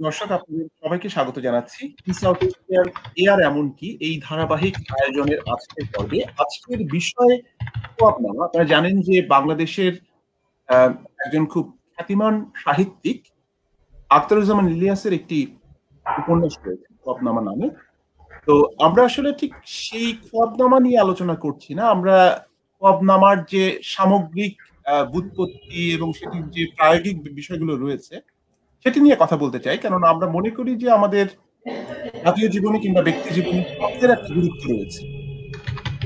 দর্শক আপনাদের সবাইকে স্বাগত জানাচ্ছি সাউথ এশিয়ার এয়ার এমন কি এই ধারাবাহিক আয়োজনের আজকের পর্বে। আজকের বিষয় আপনারা আপনারা জানেন যে বাংলাদেশের আহ, একজন খুব খ্যাতিমান সাহিত্যিক আখতারুজ্জামান ইলিয়াসের একটি উপন্যাস রয়েছে খোয়াবনামা নামে। তো আমরা আসলে ঠিক সেই খোয়াবনামা নিয়ে আলোচনা করছি না, আমরা খোয়াবনামার যে সামগ্রিক ব্যুৎপত্তি এবং সেটির যে প্রায়োগিক বিষয়গুলো রয়েছে সেটি নিয়ে কথা বলতে চাই, কেননা আমরা মনে করি যে আমাদের জাতীয় জীবনে কিংবা ব্যক্তি জীবনে শব্দের একটা গুরুত্ব রয়েছে।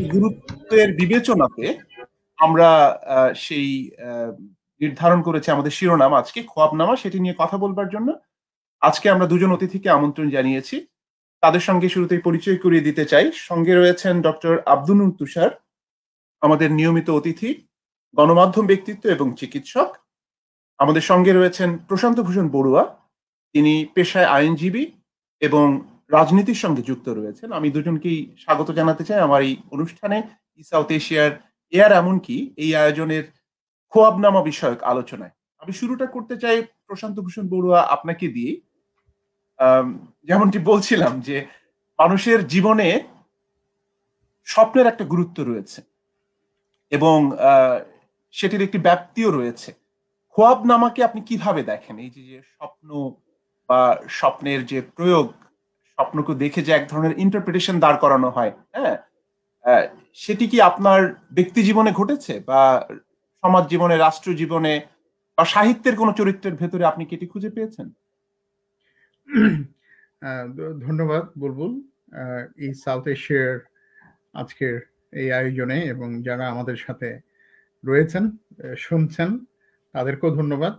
এই গুরুত্বের বিবেচনাতে আমরা সেই আহ, নির্ধারণ করেছি আমাদের শিরোনাম আজকে খোয়াবনামা। সেটি নিয়ে কথা বলবার জন্য আজকে আমরা দুজন অতিথিকে আমন্ত্রণ জানিয়েছি। তাদের সঙ্গে শুরুতেই পরিচয় করিয়ে দিতে চাই। সঙ্গে রয়েছেন ডক্টর আব্দুনুর তুষার, আমাদের নিয়মিত অতিথি, গণমাধ্যম ব্যক্তিত্ব এবং চিকিৎসক। আমাদের সঙ্গে রয়েছেন প্রশান্ত ভূষণ বড়ুয়া, তিনি পেশায় আইনজীবী এবং রাজনীতির সঙ্গে যুক্ত রয়েছেন। আমি দুজনকেই স্বাগত জানাতে চাই আমার এই অনুষ্ঠানে, সাউথ এশিয়ার এয়ার এমনকি এই আয়োজনের খোয়াবনামা বিষয়ক আলোচনায়। আমি শুরুটা করতে চাই প্রশান্ত ভূষণ বড়ুয়া আপনাকে দিয়ে। যেমনটি বলছিলাম যে মানুষের জীবনে স্বপ্নের একটা গুরুত্ব রয়েছে এবং সেটির একটি ব্যাপ্তিও রয়েছে। খোয়াবনামাকে আপনি কিভাবে দেখেন? এই যে যে স্বপ্ন বা স্বপ্নের যে প্রয়োগ, স্বপ্নকে দেখে যে এক ধরনের ইন্টারপ্রিটেশন দাঁড় করানো হয়, হ্যাঁ, আহ, সেটি কি আপনার ব্যক্তি জীবনে ঘটেছে বা সমাজ জীবনে, রাষ্ট্র জীবনে বা সাহিত্যের কোনো চরিত্রের ভেতরে আপনি কি এটি খুঁজে পেয়েছেন? ধন্যবাদ বুলবুল। এই সাউথ এশিয়ার আজকের এই আয়োজনে এবং যারা আমাদের সাথে রয়েছেন, শুনছেন, তাদেরকেও ধন্যবাদ।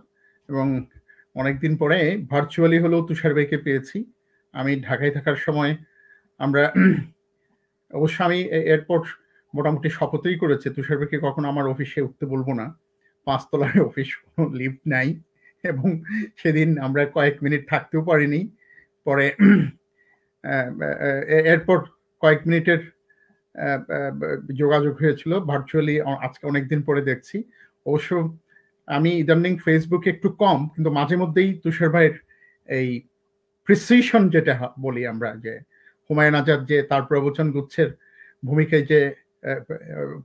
এবং অনেকদিন পরে ভার্চুয়ালি হলেও তুষার ভাইকে পেয়েছি। আমি ঢাকায় থাকার সময় আমরা অবশ্য আমি এরপর মোটামুটি শপথই করেছে তুষার ভাইকে কখনো আমার অফিসে উঠতে বলবো না। 5 তলার অফিস, কোনো লিফট নাই, এবং সেদিন আমরা কয়েক মিনিট থাকতেও পারিনি। পরে এরপর কয়েক মিনিটের যোগাযোগ হয়েছিল ভার্চুয়ালি। আজকে অনেকদিন পরে দেখছি। অবশ্য আমি ইদানিং ফেসবুকে একটু কম, কিন্তু মাঝে মধ্যেই তুষার ভাইয়ের এই প্রিসিশন যেটা বলি আমরা, যে হুমায়ুন আজাদ যে তার প্রবচন গুচ্ছের ভূমিকায় যে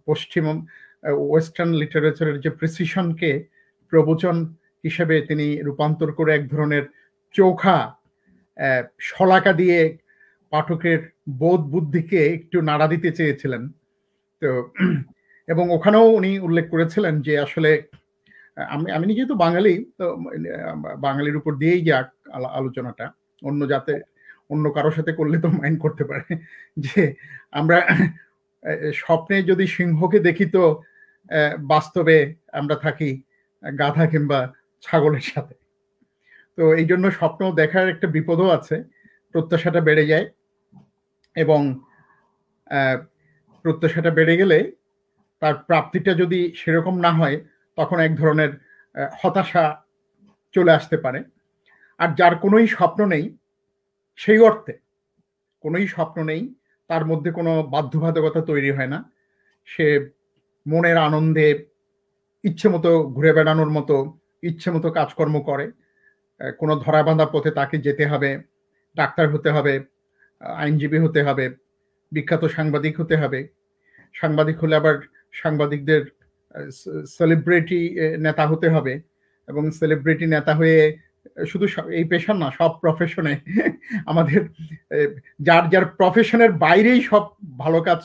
পশ্চিম ওয়েস্টার্ন লিটারেচারের যে প্রিসিশনকে প্রবচন হিসেবে তিনি রূপান্তর করে এক ধরনের চোখা শলাকা দিয়ে পাঠকের বোধ বুদ্ধিকে একটু নাড়া দিতে চেয়েছিলেন। তো এবং ওখানেও উনি উল্লেখ করেছিলেন যে আসলে আমি নিজে তো বাঙালি, তো বাঙালির উপর দিয়েই যাক আলোচনাটা, অন্য যাতে অন্য কারোর সাথে করলে তো মাইন্ড করতে পারে, যে আমরা স্বপ্নে যদি সিংহকে দেখি তো বাস্তবে আমরা থাকি গাধা কিংবা ছাগলের সাথে। তো এই জন্য স্বপ্ন দেখার একটা বিপদও আছে, প্রত্যাশাটা বেড়ে যায়, এবং প্রত্যাশাটা বেড়ে গেলে তার প্রাপ্তিটা যদি সেরকম না হয় তখন এক ধরনের হতাশা চলে আসতে পারে। আর যার কোনোই স্বপ্ন নেই, সেই অর্থে কোনোই স্বপ্ন নেই, তার মধ্যে কোনো বাধ্যবাধকতা তৈরি হয় না। সে মনের আনন্দে ইচ্ছে মতো ঘুরে বেড়ানোর মতো ইচ্ছে মতো কাজকর্ম করে। কোনো ধরাবাঁধা পথে তাকে যেতে হবে, ডাক্তার হতে হবে, আইনজীবী হতে হবে, বিখ্যাত সাংবাদিক হতে হবে। সাংবাদিক হলে আবার সাংবাদিকদের সেলিব্রিটি নেতা হতে হবে, এবং সেলিব্রিটি নেতা হয়ে শুধু এই পেশা না, সব প্রফেশনে আমাদের যার যার প্রফেশনের বাইরেই সব ভালো কাজ,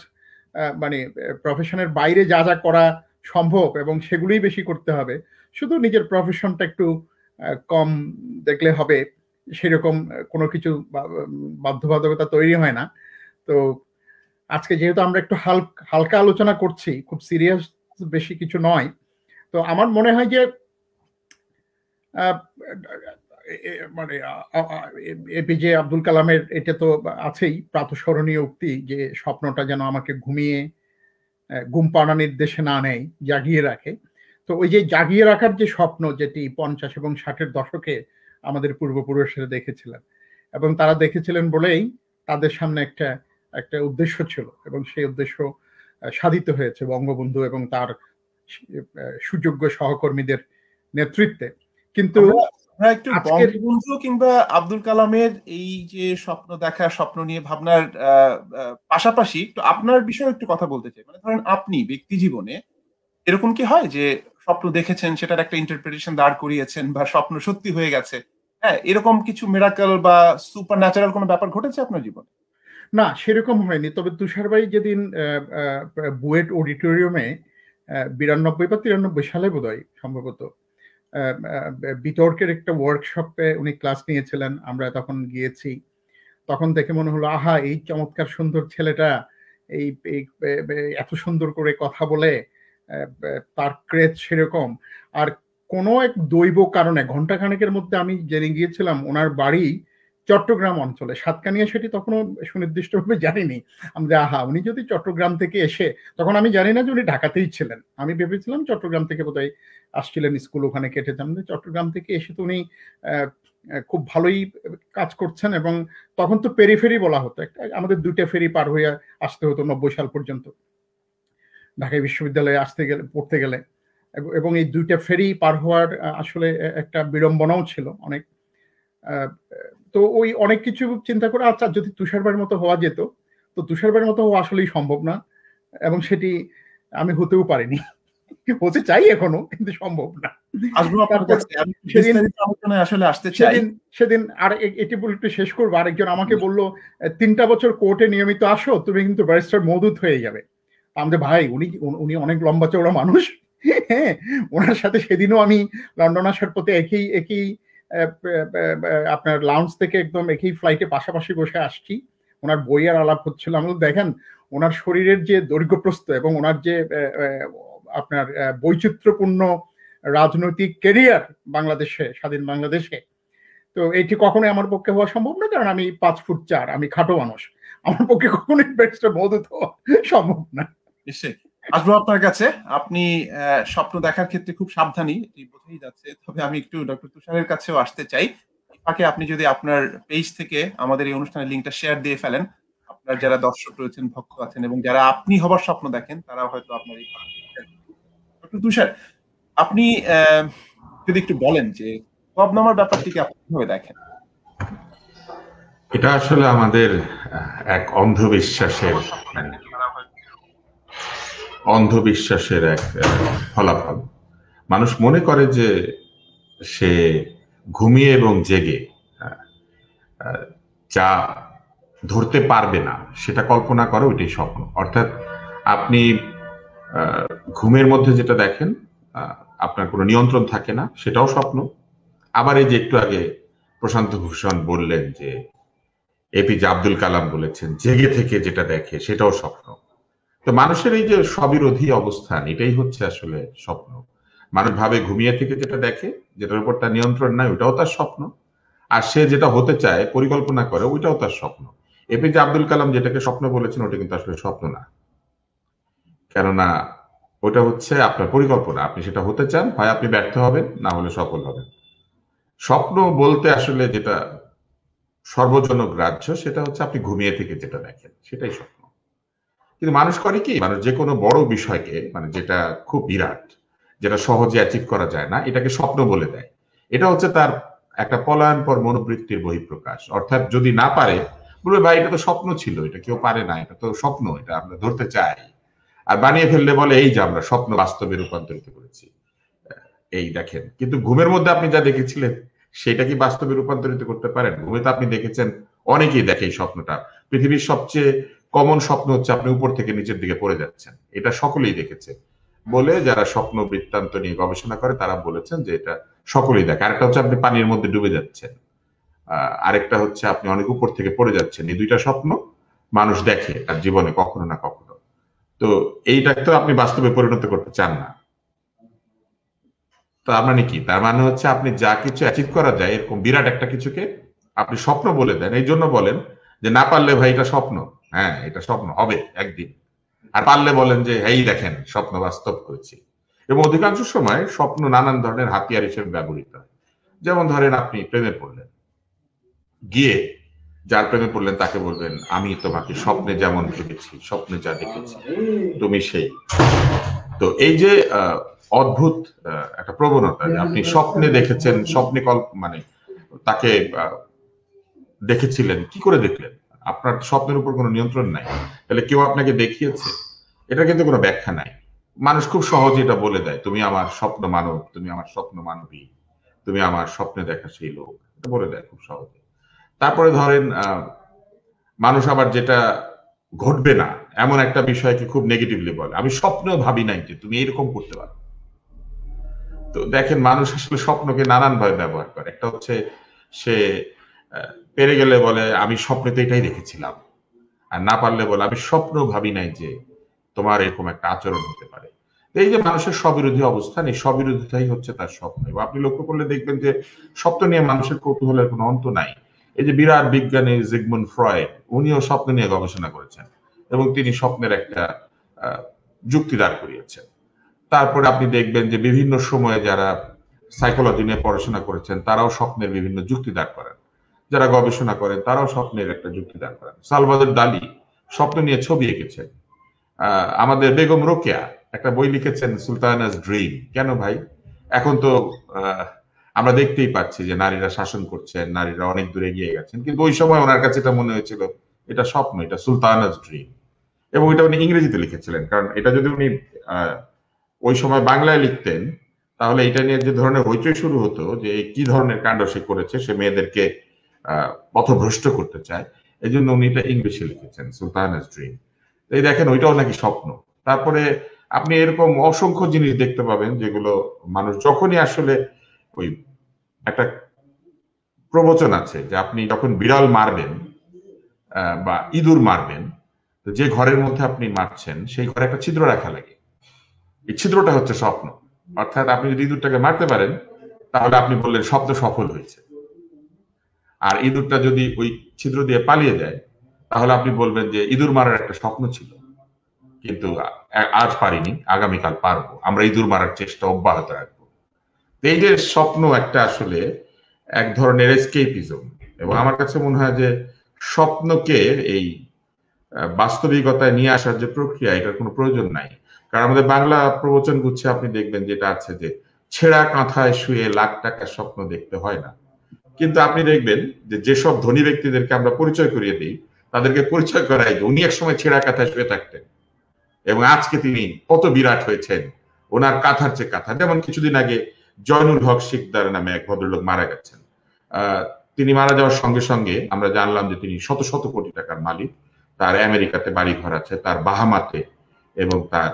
মানে প্রফেশনের বাইরে যা যা করা সম্ভব এবং সেগুলোই বেশি করতে হবে। শুধু নিজের প্রফেশনটা একটু কম দেখলে হবে, সেরকম কোনো কিছু বাধ্যবাধকতা তৈরি হয় না। তো আজকে যেহেতু আমরা একটু হালকা আলোচনা করছি, খুব সিরিয়াস বেশি কিছু নয়, তো আমার মনে হয় যে মানে এপিজে আব্দুল কালামের এটা তো আছেই, প্রাতঃস্মরণীয় উক্তি, যে স্বপ্নটা যেন আমাকে ঘুম পাড়ানির দেশে না নেয়, জাগিয়ে রাখে। তো ওই যে জাগিয়ে রাখার যে স্বপ্ন, যেটি 50 এবং 60-এর দশকে আমাদের পূর্বপুরুষেরা দেখেছিলেন, এবং তারা দেখেছিলেন বলেই তাদের সামনে একটা উদ্দেশ্য ছিল, এবং সেই উদ্দেশ্য সাধিত হয়েছে বঙ্গবন্ধু এবং তার সুযোগ্য সহকর্মীদের নেতৃত্বে। কিন্তু একটু বঙ্গবন্ধু কিংবা আব্দুল কালামের এই যে স্বপ্ন দেখা, স্বপ্ন নিয়ে ভাবনার পাশাপাশি একটু আপনার বিষয়ে একটু কথা বলতে চাই। মানে ধরেন আপনি ব্যক্তি জীবনে এরকম কি হয় যে স্বপ্ন দেখেছেন, সেটার একটা ইন্টারপ্রিটেশন দাঁড় করিয়েছেন, বা স্বপ্ন সত্যি হয়ে গেছে, হ্যাঁ, এরকম কিছু মিরাকল বা সুপার ন্যাচারাল কোনো ব্যাপার ঘটেছে আপনার জীবনে? না, সেরকম হয়নি। তবে তুষার ভাই যেদিন বুয়েট অডিটোরিয়ামে 92 বা 93 সালে বোধহয় সম্ভবত বিতর্কের একটা ওয়ার্কশপে উনি ক্লাস নিয়েছিলেন, আমরা তখন গিয়েছি। তখন দেখে মনে হলো, আহা, এই চমৎকার সুন্দর ছেলেটা এই এত সুন্দর করে কথা বলে, তার ক্রেজ সেরকম। আর কোনো এক দৈব কারণে ঘন্টাখানেকের মধ্যে আমি জেনে গিয়েছিলাম ওনার বাড়ি চট্টগ্রাম অঞ্চলে, সাতকানিয়া, সেটি তখনও সুনির্দিষ্টভাবে জানিনি। আমি যে আহা, উনি যদি চট্টগ্রাম থেকে এসে, তখন আমি জানি না যে উনি ঢাকাতেই ছিলেন, আমি ভেবেছিলাম চট্টগ্রাম থেকে বোধহয় আসছিলেন, স্কুল ওখানে কেটেছেন। চট্টগ্রাম থেকে এসে তো উনি খুব ভালোই কাজ করছেন। এবং তখন তো পেরিফেরি বলা হতো, আমাদের 2টা ফেরি পার হয়ে আসতে হতো 90 সাল পর্যন্ত ঢাকা বিশ্ববিদ্যালয়ে আসতে গেলে, পড়তে গেলে। এবং এই 2টা ফেরি পার হওয়ার আসলে একটা বিড়ম্বনাও ছিল অনেক। তো ওই অনেক কিছু চিন্তা করে, আচ্ছা, যদি তুষারবার মতো হওয়া যেত, তো তুষারবার মতো হওয়া আসলেই সম্ভব না, এবং সেটি আমি হতেও পারিনি। হতে চাই এখনো, কিন্তু সম্ভব না। সেদিন আর এটি বলে একটু শেষ করবো, আরেকজন আমাকে বললো 3টা বছর কোর্টে নিয়মিত আসো, তুমি কিন্তু ব্যারিস্টার মওদুদ হয়ে যাবে। আমাদের ভাই, উনি অনেক লম্বা চওড়া মানুষ, হ্যাঁ, ওনার সাথে সেদিনও আমি লন্ডন আসার পথে একই আপনার লাউঞ্জ থেকে একদম একই ফ্লাইটে পাশাপাশি বসে আসছি। ওনার বইয়ের আলাপ হচ্ছিল। আমি দেখেন, ওনার শরীরের যে দৈর্ঘ্যপ্রস্থ এবং ওনার যে আপনার বৈচিত্র্যপূর্ণ রাজনৈতিক ক্যারিয়ার বাংলাদেশে, স্বাধীন বাংলাদেশে, তো এটি কখনোই আমার পক্ষে হওয়া সম্ভব না, কারণ আমি 5 ফুট 4, আমি খাটো মানুষ। আমার পক্ষে কখনোই ব্যারিস্টার মওদুদ হওয়া সম্ভব না। নিশ্চয়ই আসবো আপনার কাছে। আপনি স্বপ্ন দেখার ক্ষেত্রে খুব সাবধানী, এটি বোঝাই যাচ্ছে। তবে আমি একটু ডক্টর তুষারের কাছেও আসতে চাই। ফাঁকে আপনি যদি আপনার পেজ থেকে আমাদের এই অনুষ্ঠানের লিঙ্কটা শেয়ার দিয়ে ফেলেন, আপনার যারা দর্শক রয়েছেন, ভক্ত আছেন, এবং যারা আপনি হবার স্বপ্ন দেখেন, তারা হয়তো আপনার এই ডক্টর তুষার, আপনি যদি একটু বলেন যে খোয়াবনামার ব্যাপারটিকে আপনি কিভাবে দেখেন? এটা আসলে আমাদের এক অন্ধবিশ্বাসের এক ফলাফল। মানুষ মনে করে যে সে ঘুমিয়ে এবং জেগে যা ধরতে পারবে না সেটা কল্পনা করে, ওইটাই স্বপ্ন। অর্থাৎ আপনি ঘুমের মধ্যে যেটা দেখেন, আপনার কোনো নিয়ন্ত্রণ থাকে না, সেটাও স্বপ্ন। আবার এই যে একটু আগে প্রশান্ত ভূষণ বললেন যে এপিজে আব্দুল কালাম বলেছেন জেগে থেকে যেটা দেখে সেটাও স্বপ্ন। তো মানুষের এই যে স্ববিরোধী অবস্থান, এটাই হচ্ছে আসলে স্বপ্ন। মানুষ ভাবে ঘুমিয়ে থেকে যেটা দেখে, যেটার উপর তার নিয়ন্ত্রণ নাই, ওইটাও তার স্বপ্ন। আর সে যেটা হতে চায়, পরিকল্পনা করে, ওইটাও তার স্বপ্ন। এপিজে আব্দুল কালাম যেটাকে স্বপ্ন বলেছেন, ওটা কিন্তু আসলে স্বপ্ন না। কেননা ওটা হচ্ছে আপনার পরিকল্পনা। আপনি সেটা হতে চান, হয় আপনি ব্যর্থ হবেন, না হলে সফল হবেন। স্বপ্ন বলতে আসলে যেটা সর্বজনগ্রাহ্য, সেটা হচ্ছে আপনি ঘুমিয়ে থেকে যেটা দেখেন, সেটাই স্বপ্ন। কিন্তু মানুষ করে কি, মানুষ যে কোনো বড় বিষয়কে, মানে যেটা খুব বিরাট, যেটা সহজে অ্যাচিভ করা যায় না, এটাকে স্বপ্ন বলে দেয়। এটা হচ্ছে তার একটা পলায়নপর মনোবৃত্তির বহিঃপ্রকাশ। অর্থাৎ যদি না পারে, বলবে ভাই এটা তো স্বপ্ন ছিল, এটা কেউ পারে না, এটা তো স্বপ্ন, এটা আমরা ধরতে চাই। আর বানিয়ে ফেললে বলে এই যে আমরা স্বপ্ন বাস্তবে রূপান্তরিত করেছি, এই দেখেন। কিন্তু ঘুমের মধ্যে আপনি যা দেখেছিলেন সেটা কি বাস্তবে রূপান্তরিত করতে পারেন? ঘুমে তো আপনি দেখেছেন, অনেকেই দেখে এই স্বপ্নটা। পৃথিবীর সবচেয়ে কমন স্বপ্ন হচ্ছে আপনি উপর থেকে নিচের দিকে পড়ে যাচ্ছেন, এটা সকলেই দেখেছে বলে যারা স্বপ্ন বৃত্তান্ত নিয়ে গবেষণা করে তারা বলেছেন যে এটা সকলেই দেখে। আরেকটা হচ্ছে আপনি পানির মধ্যে ডুবে যাচ্ছেন, আরেকটা হচ্ছে আপনি অনেক উপর থেকে পড়ে যাচ্ছেন। এই 2টা স্বপ্ন মানুষ দেখে তার জীবনে কখনো না কখনো। তো এইটা তো আপনি বাস্তবে পরিণত করতে চান না। তার মানে কি? তার মানে হচ্ছে আপনি যা কিছু অ্যাচিভ করা যায় এরকম বিরাট একটা কিছুকে আপনি স্বপ্ন বলে দেন। এই জন্য বলেন যে না পারলে ভাই এটা স্বপ্ন, হ্যাঁ এটা স্বপ্ন হবে একদিন। আর পারলে বলেন যে এই দেখেন স্বপ্ন বাস্তব করেছি। এবং অধিকাংশ সময় স্বপ্ন নানান ধরনের হাতিয়ার হিসেবে ব্যবহৃত হয়। যেমন ধরেন আপনি প্রেমে পড়লেন, গিয়ে যার প্রেমে পড়লেন তাকে বলবেন আমি তোমাকে স্বপ্নে যেমন ভেবেছি, স্বপ্নে যা দেখেছি তুমি সেই। তো এই যে অদ্ভুত একটা প্রবণতা যে আপনি স্বপ্নে দেখেছেন, স্বপ্নে মানে তাকে দেখেছিলেন, কি করে দেখলেন? আপনার স্বপ্নের উপর কোনো নিয়ন্ত্রণ নাই, তাহলে কেউ আপনাকে দেখিয়েছে, এটা কিন্তু কোনো ব্যাখ্যা নাই। মানুষ খুব সহজে এটা বলে দেয়, তুমি আমার স্বপ্ন মানব, তুমি আমার স্বপ্ন মানবী, তুমি আমার স্বপ্নে দেখা সেই লোক, এটা বলে দেয় খুব সহজে। তারপরে ধরেন মানুষ আবার যেটা ঘটবে না এমন একটা বিষয়কে খুব নেগেটিভলি বলে, আমি স্বপ্নেও ভাবি নাই যে তুমি এরকম করতে পারো। তো দেখেন মানুষ আসলে স্বপ্নকে নানান ভাবে ব্যবহার করে। একটা হচ্ছে সে পেরে গেলে বলে আমি স্বপ্নে তো এটাই দেখেছিলাম, আর না পারলে বলে আমি স্বপ্নেও ভাবি নাই যে তোমার এরকম একটা আচরণ হতে পারে। এই যে মানুষের স্ববিরোধী অবস্থান, এই স্ববিরোধিতাই হচ্ছে তার স্বপ্ন। এবং আপনি লক্ষ্য করলে দেখবেন যে স্বপ্ন নিয়ে মানুষের কৌতূহলের কোনো অন্ত নাই। এই যে বিরাট বিজ্ঞানী জিগমুন্ড ফ্রয়েড, উনিও স্বপ্ন নিয়ে গবেষণা করেছেন এবং তিনি স্বপ্নের একটা যুক্তি দাঁড় করিয়েছেন। তারপরে আপনি দেখবেন যে বিভিন্ন সময়ে যারা সাইকোলজি নিয়ে পড়াশোনা করেছেন তারাও স্বপ্নের বিভিন্ন যুক্তি দাঁড় করেন, যারা গবেষণা করেন তারাও স্বপ্নের একটা যুক্তি দাঁড় করেন। সালভাদর দালি স্বপ্ন নিয়ে ছবি এঁকেছেন। আমাদের বেগম রোকেয়া একটা বই লিখেছেন সুলতানাস ড্রিম। কেন ভাই? এখন তো আমরা দেখতেই পাচ্ছি যে নারীরা শাসন করছেন, নারীরা অনেক দূরে এগিয়ে গেছেন, কিন্তু ওই সময় ওনার কাছে এটা মনে হয়েছিল এটা স্বপ্ন, এটা সুলতানাস ড্রিম। এবং এটা উনি ইংরেজিতে লিখেছিলেন, কারণ এটা যদি উনি ওই সময় বাংলায় লিখতেন তাহলে এটা নিয়ে যে ধরনের হইচই শুরু হতো যে কি ধরনের কাণ্ড সে করেছে, সে মেয়েদেরকে পথভ্রষ্ট করতে চায়, এই জন্য উনি এটা ইংলিশে লিখেছেন সুলতানাস ড্রিম। এই দেখেন ওইটাও নাকি স্বপ্ন। তারপরে আপনি এরকম অসংখ্য জিনিস দেখতে পাবেন যেগুলো মানুষ যখনই আসলে ওই একটা প্রবচন আছে যে আপনি যখন বিড়াল মারবেন বা ইঁদুর মারবেন, তো যে ঘরের মধ্যে আপনি মারছেন সেই ঘরে একটা ছিদ্র রাখা লাগে, এই ছিদ্রটা হচ্ছে স্বপ্ন। অর্থাৎ আপনি যদি ইঁদুরটাকে মারতে পারেন তাহলে আপনি বললেন স্বপ্ন সফল হয়েছে, আর ইঁদুরটা যদি ওই ছিদ্র দিয়ে পালিয়ে যায় তাহলে আপনি বলবেন যে ইঁদুর মারার একটা স্বপ্ন ছিল, কিন্তু আজ পারিনি, আগামীকাল পারবো, আমরা ইঁদুর মারার চেষ্টা অব্যাহত রাখবো। এই যে স্বপ্ন একটা আসলে এক ধরনের এসকেপিজম, এবং আমার কাছে মনে হয় যে স্বপ্নকে এই বাস্তবিকতায় নিয়ে আসার যে প্রক্রিয়া, এটার কোনো প্রয়োজন নাই। কারণ আমাদের বাংলা প্রবচন গুচ্ছে আপনি দেখবেন যেটা আছে যে ছেঁড়া কাঁথায় শুয়ে লাখ টাকার স্বপ্ন দেখতে হয় না। কিন্তু আপনি দেখবেন যে যেসব ধনী ব্যক্তিদেরকে আমরা পরিচয় করিয়ে দিই তাদেরকে পরিচয় করাই যে উনি এক সময় ছেঁড়া কাঁথায় শুয়ে থাকতেন এবং আজকে তিনি কত বিরাট হয়েছেন, ওনার কাঁথার চেয়ে কাঁথা। যেমন কিছুদিন আগে জয়নুল হক শিকদার নামে এক ভদ্রলোক মারা গেছেন। তিনি মারা যাওয়ার সঙ্গে সঙ্গে আমরা জানলাম যে তিনি শত শত কোটি টাকার মালিক, তার আমেরিকাতে বাড়ি ঘর আছে, তার বাহামাতে এবং তার